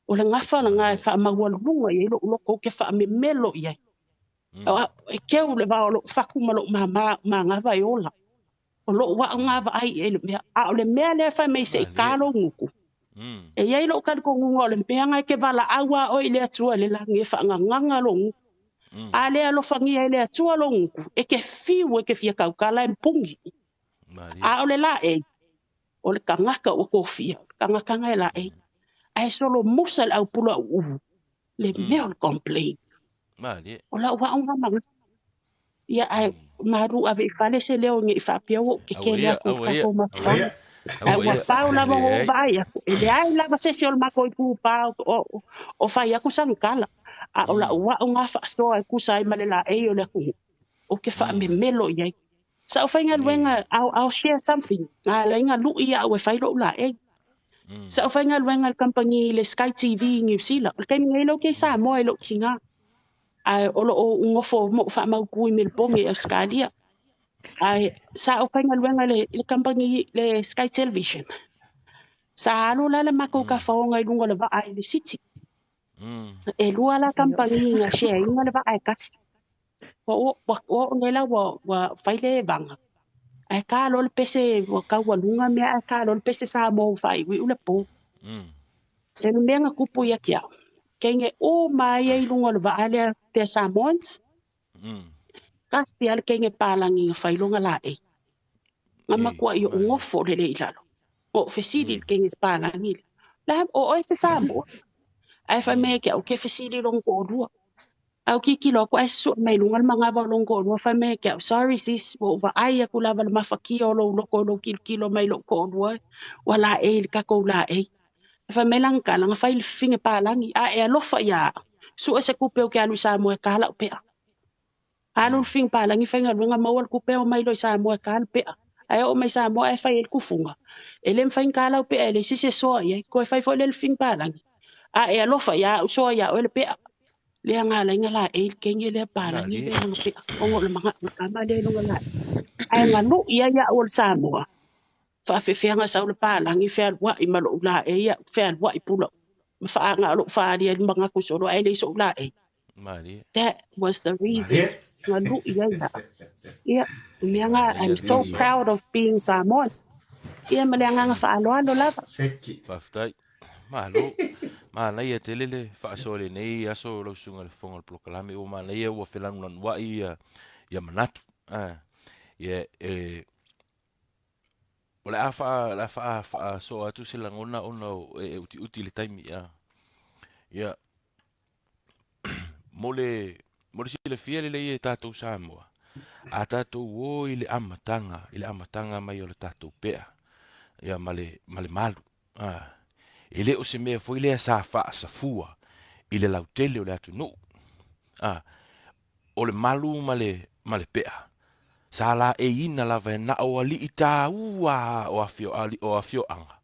[SPEAKER 6] O le ngafa la ngai wha maua lunga i lo ko ke wha me melo i ai. E keu le wao lo whaku malo ma ngawa i ola. O lo wa ngawa ai e le mea. A o le mea le wha me se i kalo nguku. E iai lo ka ko ngunga o le mea ngai ke wala awa o i le atua le langi e wha nganga lo nguku. A le alo whangia i le atua lo nguku. E ke fiu e ke fia kaukala e mpungi. A o le la e, o le kangaka o kofia, kangakanga e la e, ai solo musa le au pula uhu, le mea o le complain. O la ua unga manga. Ia ai maru ave i fale se leo nge i whapia o ke ke lea ku kako mawhai. Ai ua pau lava o vai aku. E le ai lava se se o le mako i pu pau o whai aku sangkala. A o la ua unga whaasoa e kusai male la e o le aku. O ke wha me melo i ai. Sa o whainga luenga, I'll share something. Ngā lainga lui ia o e whairo la e. Sa o whainga luenga company le Sky TV New Zealand. O kai minga ilo kei Samoa ilo ki ngā. Ai olo o ngofo mo wha mau kui Melbourne e Australia. Ai sa o whainga luenga le company le Sky Television. Sa alo la le mako ka whaonga i lunga le wa ai le city. E lua la company ngā share inga le wa ai kasi. O ngela wa whaile vanga. Ai ka lo le pese wa ka wa lunga me ai ka lo le pese sa mo fai wi ule po e no menga kupu ya kia kenge o mai ai lunga le va ale te sa mons kasi al kenge palangi fai lunga la e ngama kwa yo ngofo le le lalo o fesili kenge palangi la o ese sa mo ai fa me ke o ke fesili long ko lua Au kiki lo ko esu mai lungal mga volongo no fa me ke sorry sis wo va ai ku lava ma faki o lo ko kilo mai lo ko no wala e ka ko la e fa me lang ka lang fa il finge pa lang a lo fa ya su se ku pe o ke alu sa mo ka la pe alu fing pa lang fa nga lunga mo ku pe o mai lo sa mo ka pe ai o mai sa mo e fa il ku funga elem fa ka la pe ele si se so ye ko fa fo le fing pa lang a lo fa ya so ya o le pe le nga la nga la e kenye le pa la ngi
[SPEAKER 2] Ngali.
[SPEAKER 6] le nga pe o ngo le mga kama le nga la ai nga lu ia ya o Samoa fa fe fe nga sa le pa la ngi fe wa i malo la e ya fe wa i pulo fa nga lo fa dia mga ku so ai le so la e
[SPEAKER 2] Mali.
[SPEAKER 6] that was the reason
[SPEAKER 1] Maria.
[SPEAKER 6] nga lu ia ya ia me nga I'm
[SPEAKER 1] Maria
[SPEAKER 6] so
[SPEAKER 1] Maria.
[SPEAKER 6] proud of being Samoan ia me nga fa alo la
[SPEAKER 1] Seki.
[SPEAKER 2] Faftai. Malo. Mana ia te lele faasoa lenei aso lo sunga le fonga le polokalame o mana ia ua felangu lan wai ia manatu. Ia o le afa so atu se langona ona uti le taimi ia mole sile fia le ia tatou Samoa. A tatou o ile amatanga mai o le tatou pea. Ia male malu. Ele o se mea foi lea sa faasafua i le lautele o le ATUNUU. O le malu male pea. Sa la e ina lava na o ali i tā ua o afio anga.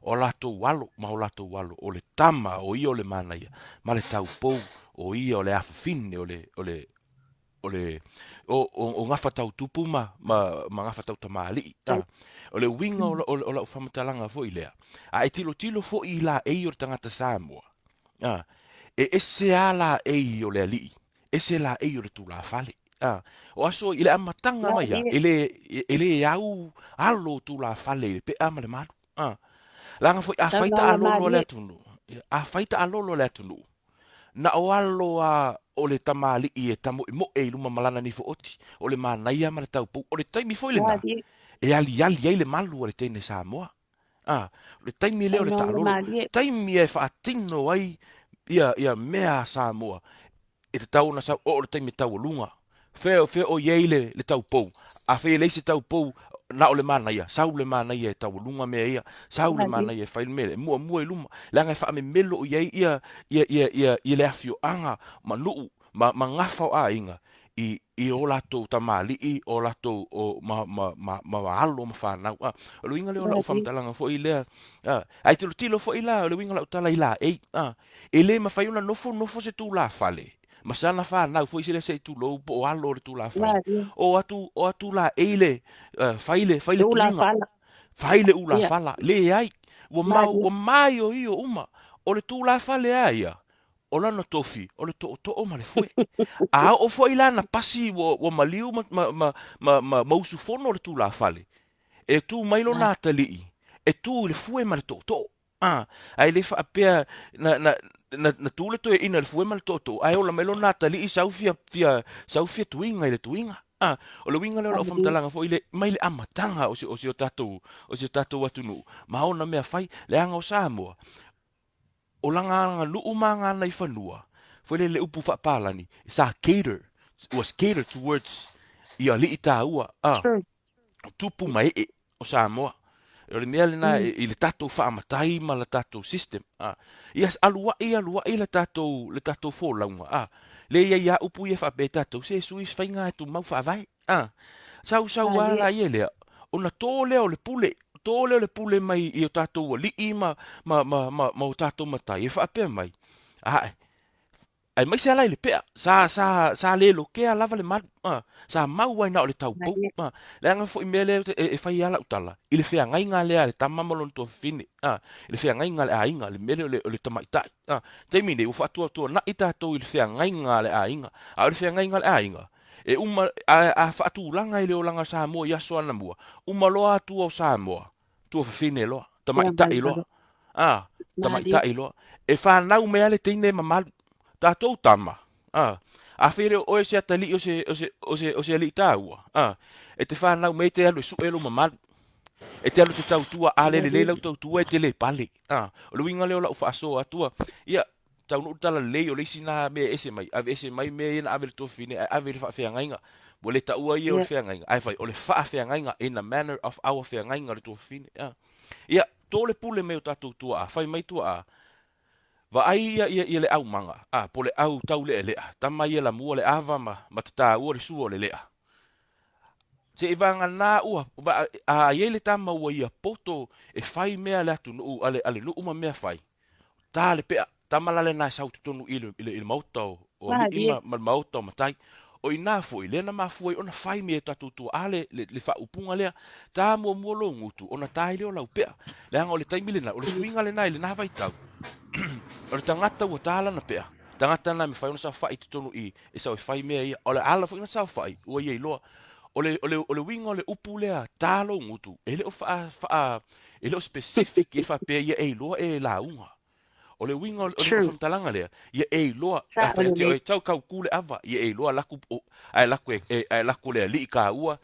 [SPEAKER 2] O lato walo, ma o lato walo, o le tama o ia o le mana ia. Ma le tau pou o ia o le afafine o ngafa tau tupu ma ngafa tau tamali. O le winga o la ufamatalanga fo i lea. A e tilo fo i la e o tangata Samoa. E ese ala e o le ali. Ese la e o le tula fale. O aso ile amatanga mai ya. Ile au alo tula fale pe amale malu. Langa foi a faita alolo le ATUNUU. A faita alolo le ATUNUU. Na o alo o le tamali i e tamo mo e luma malana ni fo oti. O le manaia ma le tau pou. O le taimi foi le na. E ali ai le malu o le tene Samoa. Le taimi le o le talolo. Taimi e faatino ai ia mea Samoa. E te tau na sa o le taimi tau lunga. Fe o ye le tau pou. A fe le se tau pou na o le manaia. Sau le manaia e tau lunga mea ia. Sau le manaia e fail mele. Mua e luma. Langa fa me melo o ye ia le afio anga manuu ma ngafa a inga. I o lato tamali i o lato o ma alo ma whanau. O le winga leo la ufamtalanga fo i lea. Ai tilo fo i la, o le winga la utala i la ei. E le ma whaiuna nofo se tu la fale. Masana whanau fo i sile se tu lo o alo le tu la fale. O atu la eile, faile tuinga. Faile u la fala. Le ai. Wa mai o i o uma. O le tu la fale aia. O lana tofi, o le to ma le fue. A o foi la na pasi o maliu ma usufono le tu la fale. E tu mailo na tali. E tu le fue ma le to. Ai le fa pea na tu le to e ina le fue ma le to. Ai o la mailo na tali sau fia tuinga le tuinga. O le winga le o famtalanga foi le mai le amatanga o se tatou ATUNUU. Ma ona mea fai le anga o Samoa. O langa lu umanga na ifanua. Foi le upu faapalani. Sa was catered towards ia li itaua. Tupu mai o Samoa. O le mea lena i le tatou faamatai ma le tatou system. Ias alua i le tatou folaunga. Le ia upu ia faape tatou se suis fainga tu mau faavai. Sau ala ia lea. Ona tole o le pule. Tole le pule mai i o tatou wa lii ma o tatou matai. E whaapea mai. Ai mai se alai le pea. Sa le lo kea lava le malu. Sa mau wai na o le tau pou. Le anga fo i mele e whai ala utala. I le whea ngai ngā lea le tamamalo to fine. I le whea ngai ngā le a inga. Le mele o le tamaitai. Teimine, u whaatua na i tatou i le whea ngai ngā le a inga. A le whea ngai ngā le a inga. E uma a whaatulanga i leo langa Samoa i aso ana mua. Uma loa atu o Samoa. Tua fine loa. Tamaitai loa. Tamaitai loa. E whanau mea le teine mamalu. Tātou tama. A whire o e se atali o se ali tāua. E te whanau mea te alu e suelo mamalu. E te alu te tautua a lele lau tautua e te le pale. O le winga leo lau Faasoa atua. Ia, tau no tala lei o le sina me ese mai ave ese mai me ina ave to fine ave fa fe ngainga bo le ta ua ia o fe ngainga ai fai o le fa fe ngainga in the manner of our fe ngainga le to fine ia to le pule me o tatu tua fai mai tua va ai ia le au manga po le au tau le ta mai la mua le ava ma ta ua le su le se i vanga nā ua, ia le tama ua ia poto e fai mea le ATUNUU, ale nuu ma mea fai. Tā le pea, tamalale nā sau tutonu i le mautau, o li ima ma mautau matai. O i nā fo i lena ma fuai, ona fai mea tatutua ale le fa upunga lea, tā mua mua lo ngutu, ona tā i leo lau pea. Le anga o le taimi lena, o le swinga lena i le nā vai tau. O le tangata ua tāla na pea. Tangata na me fai ona sa fai tutonu i, e sau i fai mea ia, o le ala fo ina sau fai, ua ia i loa. O le winga o le upu lea talo ngutu. Ele o specific e faapea ia e loa e la unga. O le winga o le whamtalanga lea, ia e loa a whaiti o e tau kau kule ava, ia e loa laku lea li ka ua,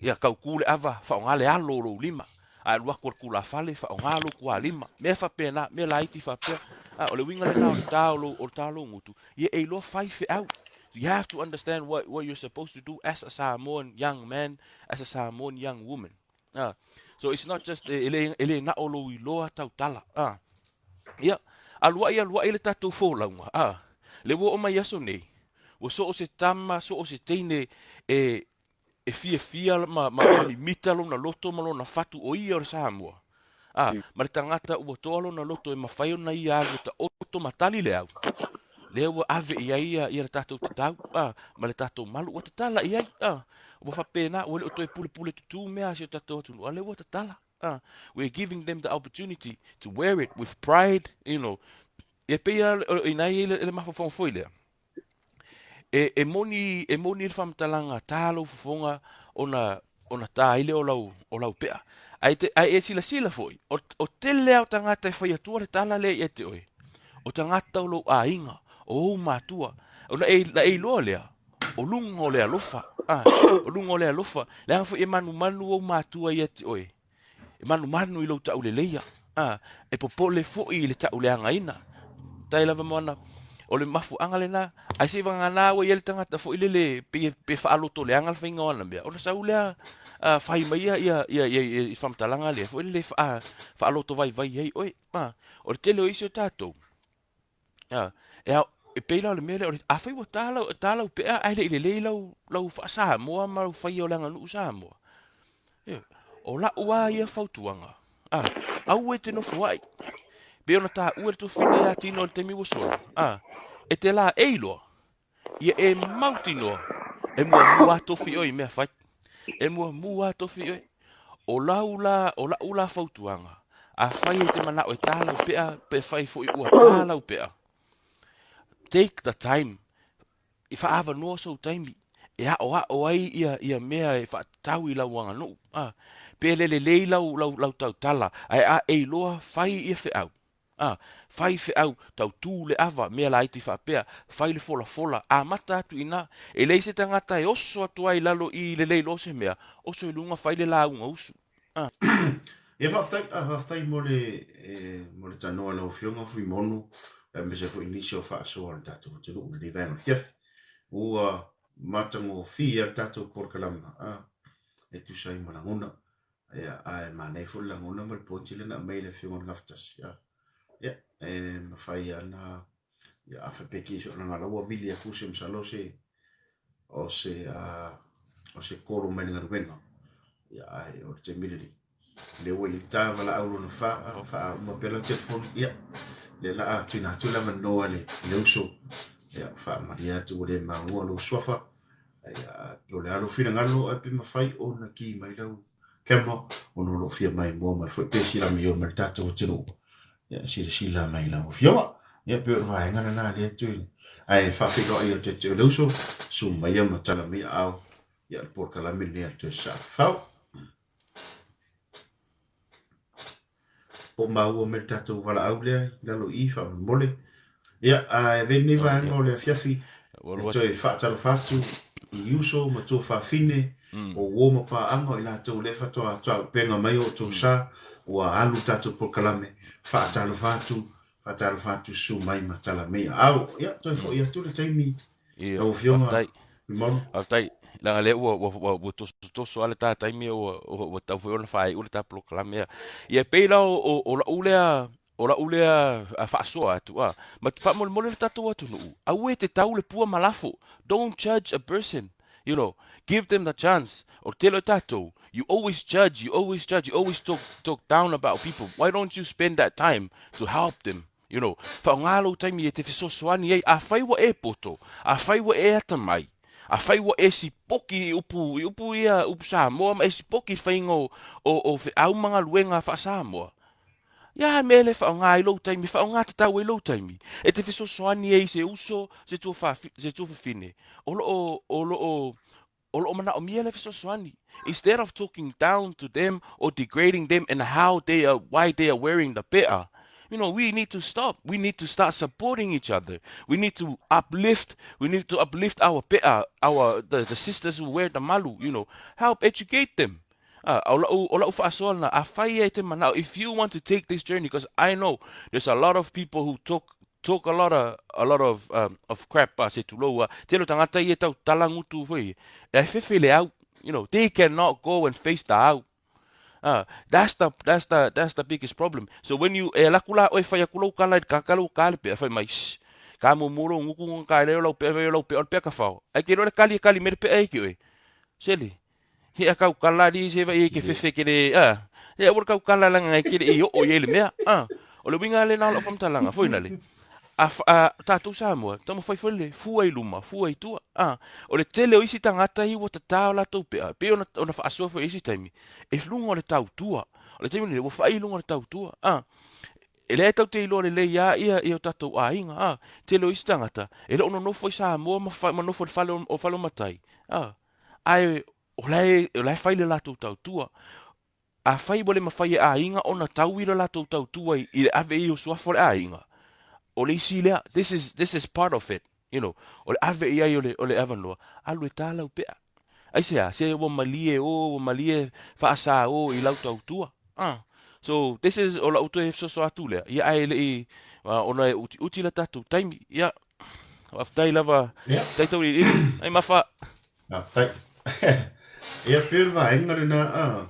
[SPEAKER 2] ia kau kule ava, whaongale alo lo lima. A lua kua kula fale, whaongalo kua lima. Mea faapea na, mea laiti faapea. O le winga le na o le talo ngutu, ia e loa faife au. You have to understand what you're supposed to do as a Samoan young man, as a Samoan young woman. So it's not just ele na olo I loa tau tala. Yeah. Alua ile tatu fo launga. Le wo o mai aso nei. Wo so o se tama, so o se teine e fia ma mita lo na loto ma lo na fatu o ia o Samoa. Ma le tangata ua toalo na loto e mawhai o na ia ago ta oto matali le au. Le ua ave ia le tatou tatau, ma le tatou malu ua tatala ia ua whapena, ua le o toi pule tutu mea si o tatou ATUNUU, le ua tatala. We're giving them the opportunity to wear it with pride, you know. E pea inai le mawhawhong foi lea. E moni le whamtalanga tālo whawhonga ona tā ile o lau pea. Ai e sila foi, o te leo tangata e whai atua le tala le i te oi. O tangata o lo a inga. O matua. O na e loa lea. O lunga o lea lofa. O lunga o lea lofa. Lea fu e manu o matua i ati oe. E manu I lo tau le leia. E popole fo I le tau le anga ina. Tai lava moana. O le mafu anga le na. Ai se vanga na o i le tangata fo I le pe faaloto le anga le whainga wana mea. O na sau lea fai mai I whamtalanga lea. Fo I le faaloto vai hei oe. O le tele o isi o tātou. E peila le mele o le afai wa tala o pea ai le elelei lau faasa moa ma fai o langa nuu Samoa. O la ua ia fautuanga. Au e te no fuai. Be ona ta ua to fina ia tino le temi wasolo. E te la eilo. Ia e mautino. E mua tofi oi mea fai. E mua tofi oi. O la ula fautuanga. A fai e te mana o e tala o pea pe fai fo I ua tala o pea. Take the time. I whaava noa so taimi. E o ai ia mea e whaatau I lau wanga no. Pele lei lau tau tala. Ai e loa whai ia whiau. Whai whiau tau tū le ava mea la iti whaapea. Whai le fola. A mata atu ina. E lei se tangata e oso atu ai lalo I le lei lose mea. Oso I lunga whai le la unga usu.
[SPEAKER 1] E whaftai mo le tanoa lau whionga fui monu. Me se ko inisio faasoa le tatou ATUNUU le vanga hiaf ua matango fia tatou polokalame e tusai mo langona ai manai fo langona mal pontile na mai le fiona ngaftas e mafai ana ia afepeki so nga lawa vili a kusem salose o se koro mai nga ruena ai o te milili le wei tava la aulo na fa mo pela telefon le la tina tu la manoa le uso fa maria tu le Manua lo sofa lo le alo fina ngalo e pe mafai ona ki mai lau kemo ono lo fia mai mo mai foi pesi la mio mertato o tenu sila mai lau fioa pe vai ngana na le tu ai fa figo ai te le uso su mai ma tala mi au pokalame ne te fafao o mau o mertato wala aule la lo I fa mole veni va ngo le fiafi to e fa tala fatu I uso ma to fa fine o wo ma pa ango ina to le fa to penga mai o to sa o alu tato pokalame fa tala fatu Fatalo fatu su mai matala mea. Au, ia, toi fo ia tu le taimi.
[SPEAKER 2] Ia,
[SPEAKER 1] Au fionga, limonu.
[SPEAKER 2] aftai la le o to ale ta taimi o ta foi ona fai o ta polokalame ia peila o la ulea a faasoa atu ma fa mo le tatu atu no a we te tau le pua malafo. Don't judge a person, you know, give them the chance. O telo tato, you always judge, you always talk down about people. Why don't you spend that time to help them? You know, fa ngalo taimi e te fisosoani ai a fai wa e poto, a fai wa e atamai. A fai wa e si poki upu ia upu Samoa ma e si poki faingo o fe au manga luenga fa Samoa. Ya mele fa nga I lo taimi fa nga tata we lo taimi. E te fiso soani e se uso se tu fine. Olo mana o miele fiso soani. Instead of talking down to them or degrading them and why they are wearing the pea. You know, we need to stop. We need to start supporting each other. We need to uplift. We need to uplift our pea, the sisters who wear the malu. You know, help educate them. If you want to take this journey, because I know there's a lot of people who talk a lot of crap se tuloa telo tangata I tau talangutu foi e fefele out, you know, they cannot go and face the out. That's the biggest problem. So when you lakula oi fai kulo kala kakalu kale pe fai mais ka mo muro nguku ka le lo pe ka fao ai ke lo kali mer pe ai ki seli hi akau kala di se vai ke fefe ke le ya wor kau kala langa ke le o ye le mea o le winga le na lo fam talanga foi na le tatu Samoa tamo fai fole fuai luma fuai tua o le tele o isi tangata I wo tata la to pe ona fa aso fo isi taimi e flunga o le tau tua o le taimi le wo fai lunga o le tau tua e le tau te ilo le ia o tatou ainga tele o isi tangata e le ono no foi Samoa ma no foi falo matai ai o lai fai le latou tau tua a fai bole ma fai ainga ona tau ilo latou tau tua I le ave I o suafo le ainga o le isi lea, this is part of it, you know. O le ave ia o le avanoa, alu e tala u pea. Ai se o malie faasa o I lau tau tua. So this is o la uto e so atu lea. Ia ai le ona e uti la tatu taimi. Ia aftai lava tai tau I ai mafa.
[SPEAKER 1] Tai. Ia pēr vaenga le na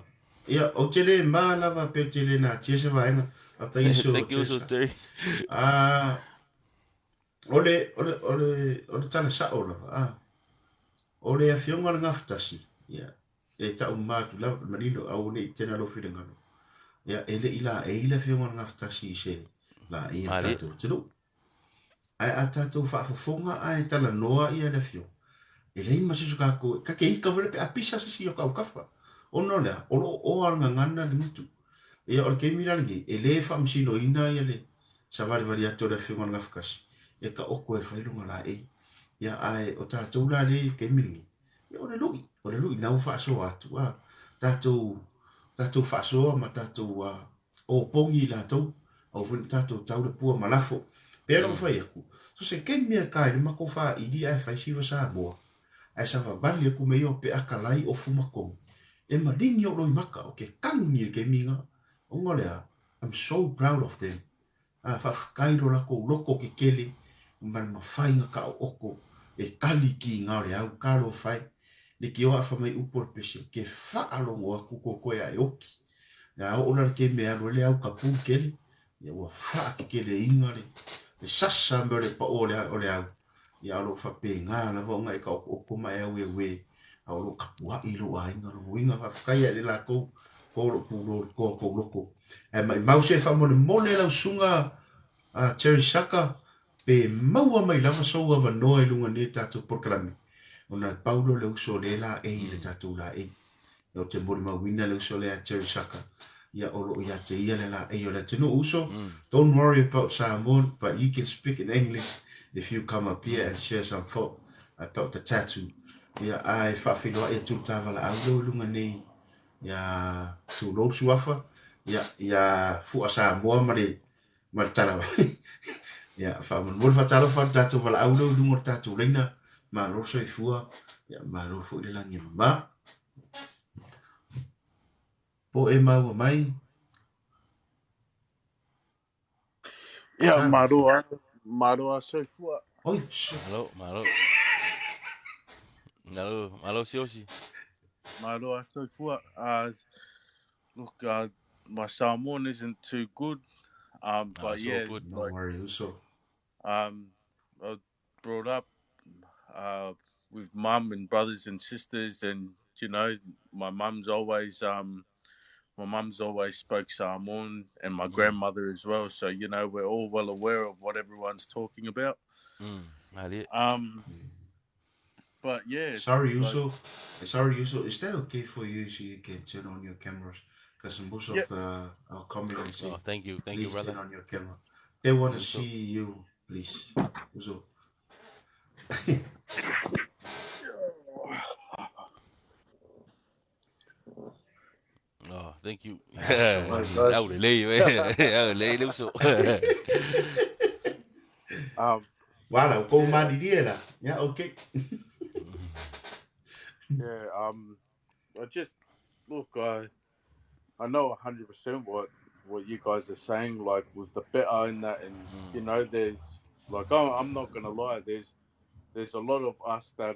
[SPEAKER 1] ia o tele mā lava pe tele na tiese vaenga. Aftai iso.
[SPEAKER 2] Thank you so Terry.
[SPEAKER 1] Ole tala sa ola. Ole a fionga le ngaftasi. Ia. E ta umatu lava marino au ne tena lo filengano. Ia ele ila e ila fionga le ngaftasi se la ia tato. Tino. Ai a tato faafofonga ai tala noa ia le fionga. Ele ima se suka ko ka ke ika vele pe apisa se si o ka ukafa. Ono lea, o anga ngana le mutu. Ia o ke mira lagi, ele fa msino ina ia le. Sa vari vari ato le fionga ngafkasi. E ka oko e whairunga la e. Ia ai o tātou la le ke miringi. Ia o le lui, nau faasoa atu. Tātou faasoa ma tātou o pongi la tau. Au vini tātou tau le pua malafo. Pēra o whai aku. So se ke mea kai ni mako wha idi ai whai siwa sa moa. Ai sa vabali aku mei o pe akalai o fumako. E maringi o loi maka o ke kangi ke minga. O ngolea, I'm so proud of them. Whafkairo lako loko ke kele. Man mawhainga ka o oko. E kali ki ngā rea au karo whai. Ne ki oa whamai upor pese. Ke whaalongo aku ko koe ai oki. Nga o onar ke mea lo le au ka pū kele. Ia ua wha ke kele ingare. E sasa mbere pa o le au. Ia alo whape ngā na vonga e ka oko mai au e we. Alo kapua ilo a inga no winga whafkaya le la kou. Koro pūro ko loko. E mai mause whamone mole lau sunga Terry Saka. Pe maua mai lava soua vanoa I lunga ne tātou pogapoga. Ona paulo le uso le la e le tātou la e. O te mori mawina le uso le a Terry Saka. Ia olo ia te ia le la e o le tino uso. Don't worry about Samoan, but you can speak in English if you come up here and share some thought about the tattoo. Ia ai whawhiloa e tūtawa la au lunga nei. Ia tu lo suafa. Ia fua Samoa mare tala. Ia whaman mora Talofa tātou wala au lunga tātou reina. Ma roso I fua. Ia ma rofo I le langi ma. Po e maua mai.
[SPEAKER 8] Yeah,
[SPEAKER 1] Tala.
[SPEAKER 8] Malo Sefua.
[SPEAKER 1] Oi, shit.
[SPEAKER 2] Malo siosi.
[SPEAKER 8] Malo Sefua. Look, my Samoan isn't too good. But
[SPEAKER 2] So
[SPEAKER 8] yeah,
[SPEAKER 2] good.
[SPEAKER 1] No
[SPEAKER 8] like,
[SPEAKER 1] worry, Uso.
[SPEAKER 8] I was brought up, uh, with mum and brothers and sisters, and you know, my mum's always, spoke Samoan, and my grandmother as well. So you know, we're all well aware of what everyone's talking about.
[SPEAKER 2] Mali.
[SPEAKER 8] But yeah,
[SPEAKER 1] Sorry,
[SPEAKER 8] like,
[SPEAKER 1] Uso. Sorry, Uso. Is that okay for you so you can turn on your cameras? Because most
[SPEAKER 8] yeah,
[SPEAKER 1] of our comments
[SPEAKER 2] Oh,
[SPEAKER 1] say,
[SPEAKER 2] thank you,
[SPEAKER 1] please turn
[SPEAKER 2] brother.
[SPEAKER 1] on your camera. They want to
[SPEAKER 2] So,
[SPEAKER 1] see you, please. Uso.
[SPEAKER 2] oh, thank you.
[SPEAKER 1] That's the one.
[SPEAKER 2] Now elelei, so.
[SPEAKER 8] um,
[SPEAKER 1] Wow, go
[SPEAKER 8] yeah,
[SPEAKER 1] mad idea. Yeah, okay.
[SPEAKER 8] yeah. I just look. I know 100% what you guys are saying. Like with the better in that, and you know, there's like, I'm not gonna lie. There's a lot of us that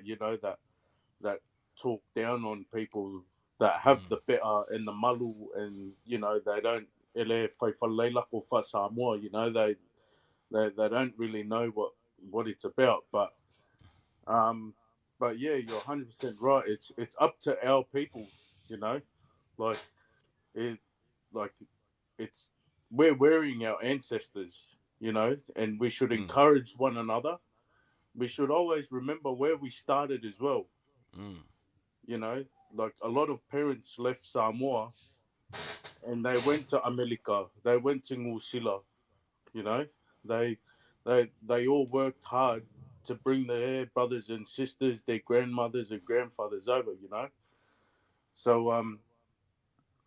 [SPEAKER 8] you know that talk down on people that have the better and the malu, and you know, they don't ele whaiwhaleila ko Samoa. You know, they don't really know what it's about. Um, but yeah, you're 100% right. It's up to our people. You know, like it like it's we're wearing our ancestors. You know, and we should encourage one another. We should always remember where we started as well. You know, like a lot of parents left Samoa and they went to America. They went to Ngusila. You know, they they all worked hard to bring their brothers and sisters, their grandmothers and grandfathers over. You know, so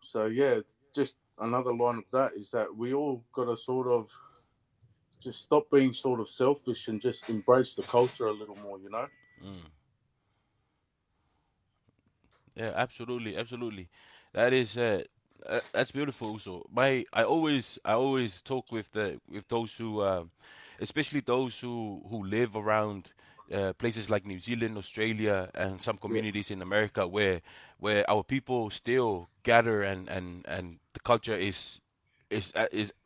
[SPEAKER 8] so yeah, just another line of that is that we all got to sort of just stop being sort of selfish and just embrace the culture a little more. You know.
[SPEAKER 2] Yeah, absolutely. That is that's beautiful. So I always talk with those who, especially those who live around places like New Zealand, Australia, and some
[SPEAKER 8] Yeah.
[SPEAKER 2] communities in America where our people still gather and the culture is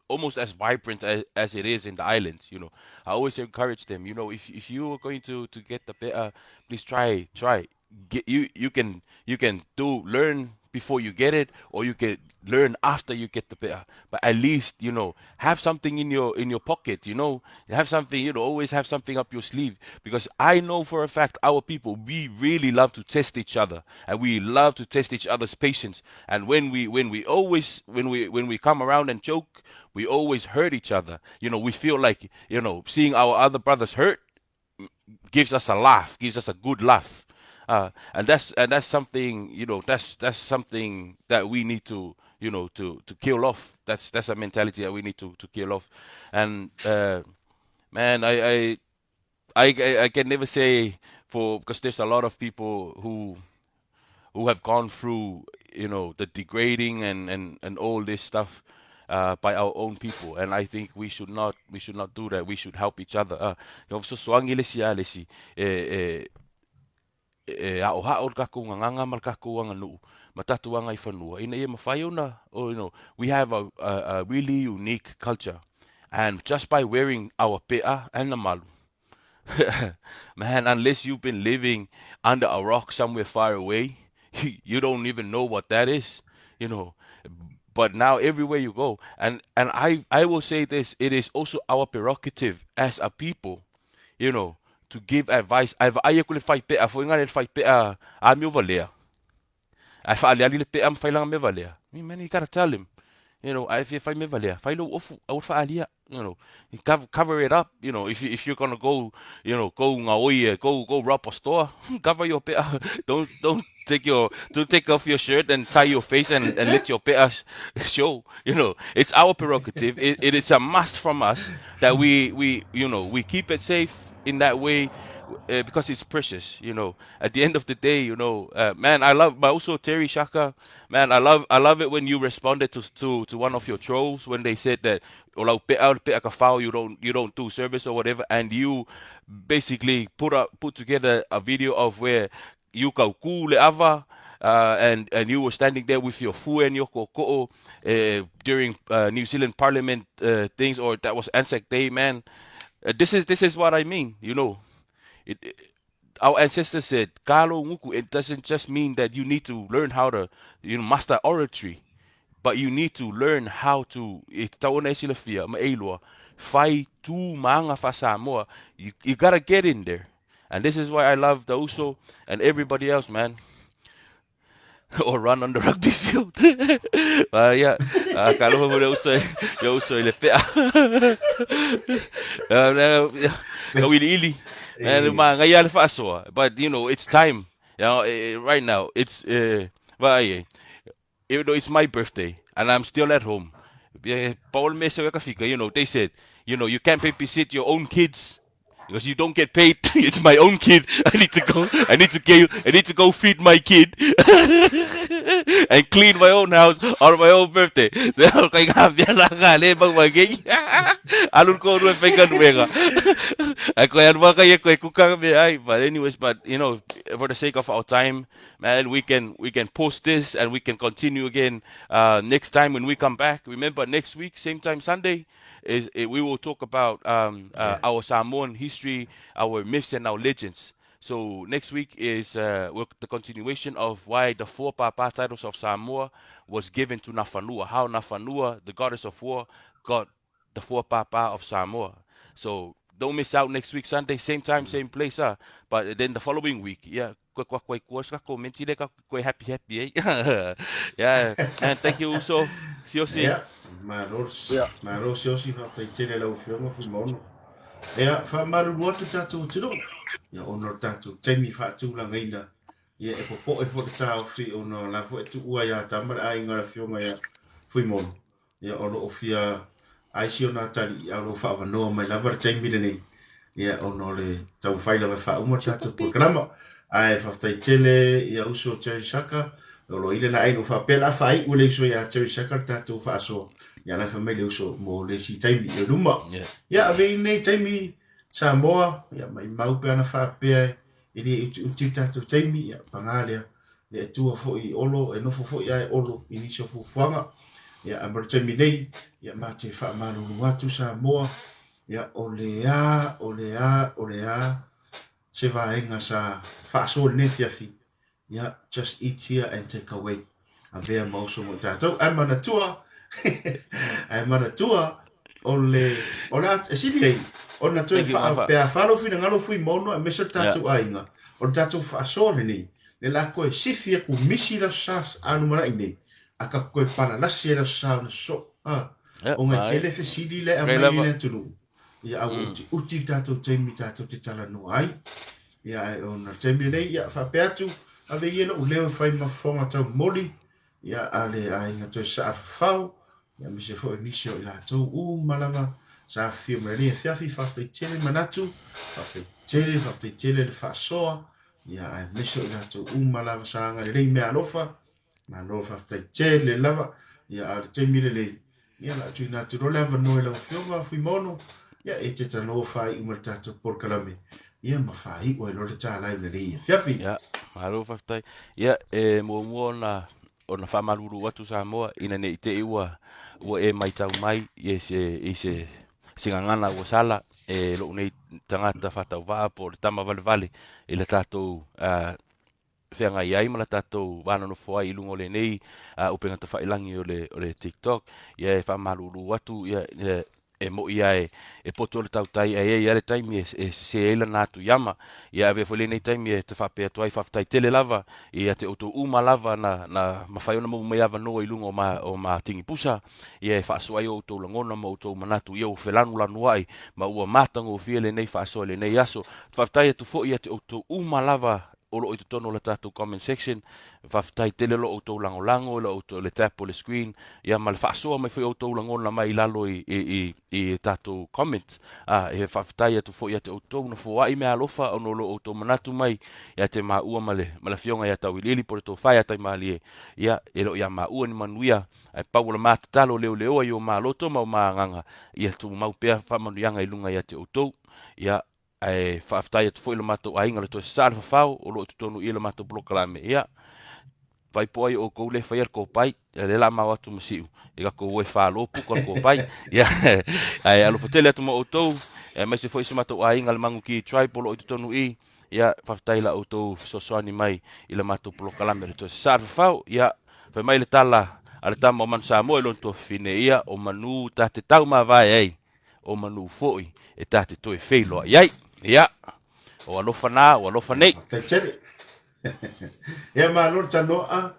[SPEAKER 2] almost as vibrant as it is in the islands. You know, I always encourage them. You know, if you are going to get the better, please try. Get you can do learn before you get it, or you can learn after you get the better. But at least have something in your pocket. Have something. Always have something up your sleeve, because I know for a fact our people, we really love to test each other, and we love to test each other's patience. And when we come around and joke, we always hurt each other. We feel like seeing our other brothers hurt gives us a laugh, gives us a good laugh. And that's something, that's something that we need to to kill off. That's a mentality that we need to kill off. And man, I can never say, for because there's a lot of people who have gone through the degrading and all this stuff by our own people, and I think we should not do that. We should help each other. So soangi lesi a o hao kako nganga mal kako anga nu matatu anga I whanua ina ia mawhai ona. We have a really unique culture, and just by wearing our pea and the malu, man, unless you've been living under a rock somewhere far away, you don't even know what that is, you know. But now everywhere you go, and I will say this, it is also our prerogative as a people, to give advice. I've I could fight better for inga fight better. I'm over there. I fa ali le pe am fa lang me valia. Me man, you gotta tell him. If I me valia, fa lo ofu I would fa alia. You cover it up. If you're gonna go, go ngaoi, go rob a store, cover your pe. Don't take off your shirt and tie your face and let your pe show. It's our prerogative. It is a must from us that we keep it safe in that way. because it's precious, At the end of the day, man, I love, but also Terry Shaka, man, I love it when you responded to one of your trolls when they said that, "Olau pea ka fao, you don't do service or whatever," and you basically put together a video of where you kau ku le ava. And you were standing there with your fu and your koko'o during New Zealand Parliament things, or that was Anzac Day, man. This is what I mean, Our ancestors said, "Kalo nguku." It doesn't just mean that you need to learn how to, master oratory, but you need to learn how to. Fai tu maanga fa Samoa. You gotta get in there, and this is why I love the Uso and everybody else, man. Or run on the rugby field. Yeah. Kalau mo yo uso le pea. Kawili-ili. And ngayal faasoa. But it's time. Right now it's but even though it's my birthday and I'm still at home. Paul Mesa Kafika, they said, you can't babysit your own kids. Because you don't get paid. It's my own kid. I need to go feed my kid and clean my own house on my own birthday. But anyways, for the sake of our time, man, we can post this and we can continue again next time when we come back. Remember, next week, same time Sunday, we will talk about our Samoan history, our myths and our legends. So next week is the continuation of why the 4 papa titles of Samoa was given to Nafanua. How Nafanua, the goddess of war, got the 4 papa of Samoa. So don't miss out next week Sunday, same time, same place. But then the following week, happy, eh? Yeah, and thank you also. See.
[SPEAKER 1] Yeah, Malo siosi fa tele lau fionga fu mono. Yeah, fa malu watu tatu tilo. Ya ono tatu temi fa tu la ngaina. Ya e popo e fo ta fi ono la fo tu ua ya tamar ai ngara fionga ya fu mono. Ya ono ofia ai si ona tali ya lo fa va no mai la ver temi de nei. Ya ono le tau fai la fa uma tatu programa. Ai fa tele ya uso tele shaka. Lo ile na ai no fa pela fai ule so ya tele shaka tatu faasoa. Ya la família uso mo le si taimi e luma. Ya ave nei taimi Samoa, ya mai mau pe ana faapea ili uti tatu taimi ya pangalia le tua fo i olo e no fo ya e olo ini so fo fuanga ya amber taimi nei ya mate fa malu watu Samoa ya olea se va enga sa faasoa ne fiafi ya just eat here and take away. Ave mau so mo tatu manatua ai manatua ole esili ona toi faapea falo fina ngalo fui mono e mesa tatu ainga o tatu faasoa nei le la koe sifia ku misi la sas anu mara ine aka koe pana lasi la sa na so o ngai ele fesili le amai le tunu ya au uti tatu temi tatu te tala no ai ya ona temi nei ya faapea tu ave yelo uleo fai mafonga tau moli ya ale ainga toi sa fafao ya mi se fo inisio ila to malama sa fio mari fiafi fa tele manatu fa tele le faasoa ya ai miso ila to malama sa nga le me alofa malo fa tele lava ya al temile le ya la tu na tu lava no la fio va fi mono ya e te tano fai umatato polokalame ya ma fai o lo le tala le fiafi
[SPEAKER 2] ya malo fa tai ya mo na ona faamalulu atu Samoa ina nei te ua e mai tau mai i se singangana ua sala lo nei tangata fatau vaa po le tama vale i le tatou whenga iai ma le tatou wana no foai i lungo le nei upenga ta whailangi o le TikTok ia e faamalulu atu e mo ia e poto le tau tai ia le taimi e se eila natu yama ia ave fole nei taimi e te faapea tuai faafetai tele lava ia te oto uma lava na mawhaiona mo mai ava no i lungo o ma tingi pusa ia e faasoa i o to langona mo to manatu ia o felanu lanu ai ma ua matango fia le nei faasoa le nei aso faafetai tu fo ia te oto uma lava o lo i tono le tatu comment section whaftai tele lo o tau lango lo o le tap o le screen ia ma le faasoa mai foi o tau langona mai lalo i tatu comments e whaftai atu fo ia te o tau na fo ai me alofa o no lo o tau manatu mai ia te maua ma le fionga ia tau ilili po le tau whai atai mali ia e lo ia maua ni manuia ai pau la matatalo leo ai o maloto ma o maanganga ia tu mau pea whamanuianga i lunga ia te o tau ia ai whaftai atu foi le matou ainga le toi sasaa le fafao o lo tutonu i le matou polokalame ia vai po ai o kou le whai ko pai le la mau atu masiu i ka kou e whalo puka ko pai ia ai alo fatele atu mo o tou mai se foi se matou ainga le mangu ki tribe o lo tutonu i ia whaftai la o tou sosoani mai i le matou polokalame le toi sasaa le fafao ia fai mai le tala ale tama o manu Samoa i lon to fine ia o manu ta te tau ma vai ai o manu foi e ta te toi feilo ai ia o alofa na o alofa nei
[SPEAKER 1] Tele. Ia malo tanoa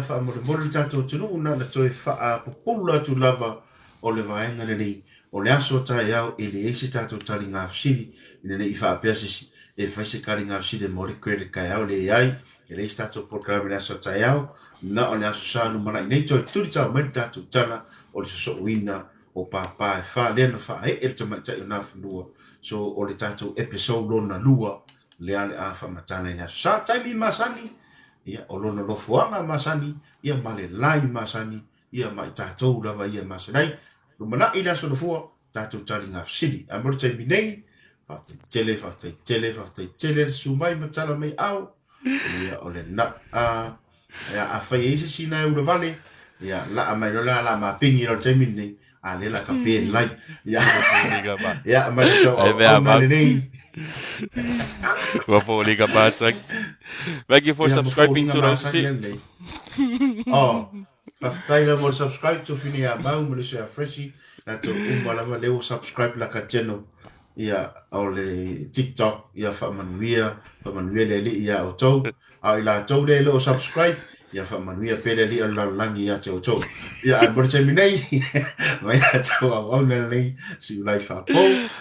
[SPEAKER 1] fa mo tatou tunu una na toi fa popula tu lava o le vaenga lenei o le aso tai au e le ese tatou tali ngā fsiri lenei faapea sisi e faise kari ngā fsiri mo le credit kai au le ai e le ese tatou programe le aso tai au na o le aso sanu mana nei toi turi tau mai tatou tana o le sosoina o papa e fa le na fa e le tamai tai na funua so o le tatou episode lona lua le ale a whamatana i aso sa taimi masani ia o lona lofuanga masani ia male lai masani ia mai tatou lava ia masanai lumana i naso lofua tatou tali ngā fsiri a mora taimi nei faftai tele sumai matala mai au ia o le na ia a whai eise sina e ura vale ia la mai rola la ma pingi no taimi nei a le la ka pen lai ia mai tau au na le nei
[SPEAKER 2] Wapo liga basak. Thank you for subscribing to us.
[SPEAKER 1] Oh, Taylor will subscribe to Finia Mau, Malaysia Freshie, that to Umbalama, they will subscribe like a channel. Yeah, or the TikTok, yeah, Famanuia, Leli, yeah, Oto, I la told they will subscribe. Ya Manuia PELE la langi ya te oto. Ya albortemine. Mai ato au lenei si ulai faapo.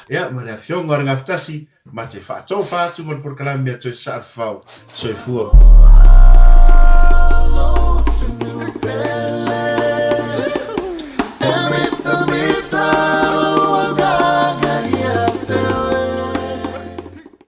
[SPEAKER 1] Ya ma le fionga ngaftasi ma te faatou fatu mo polokalame to sa fafao. So fua.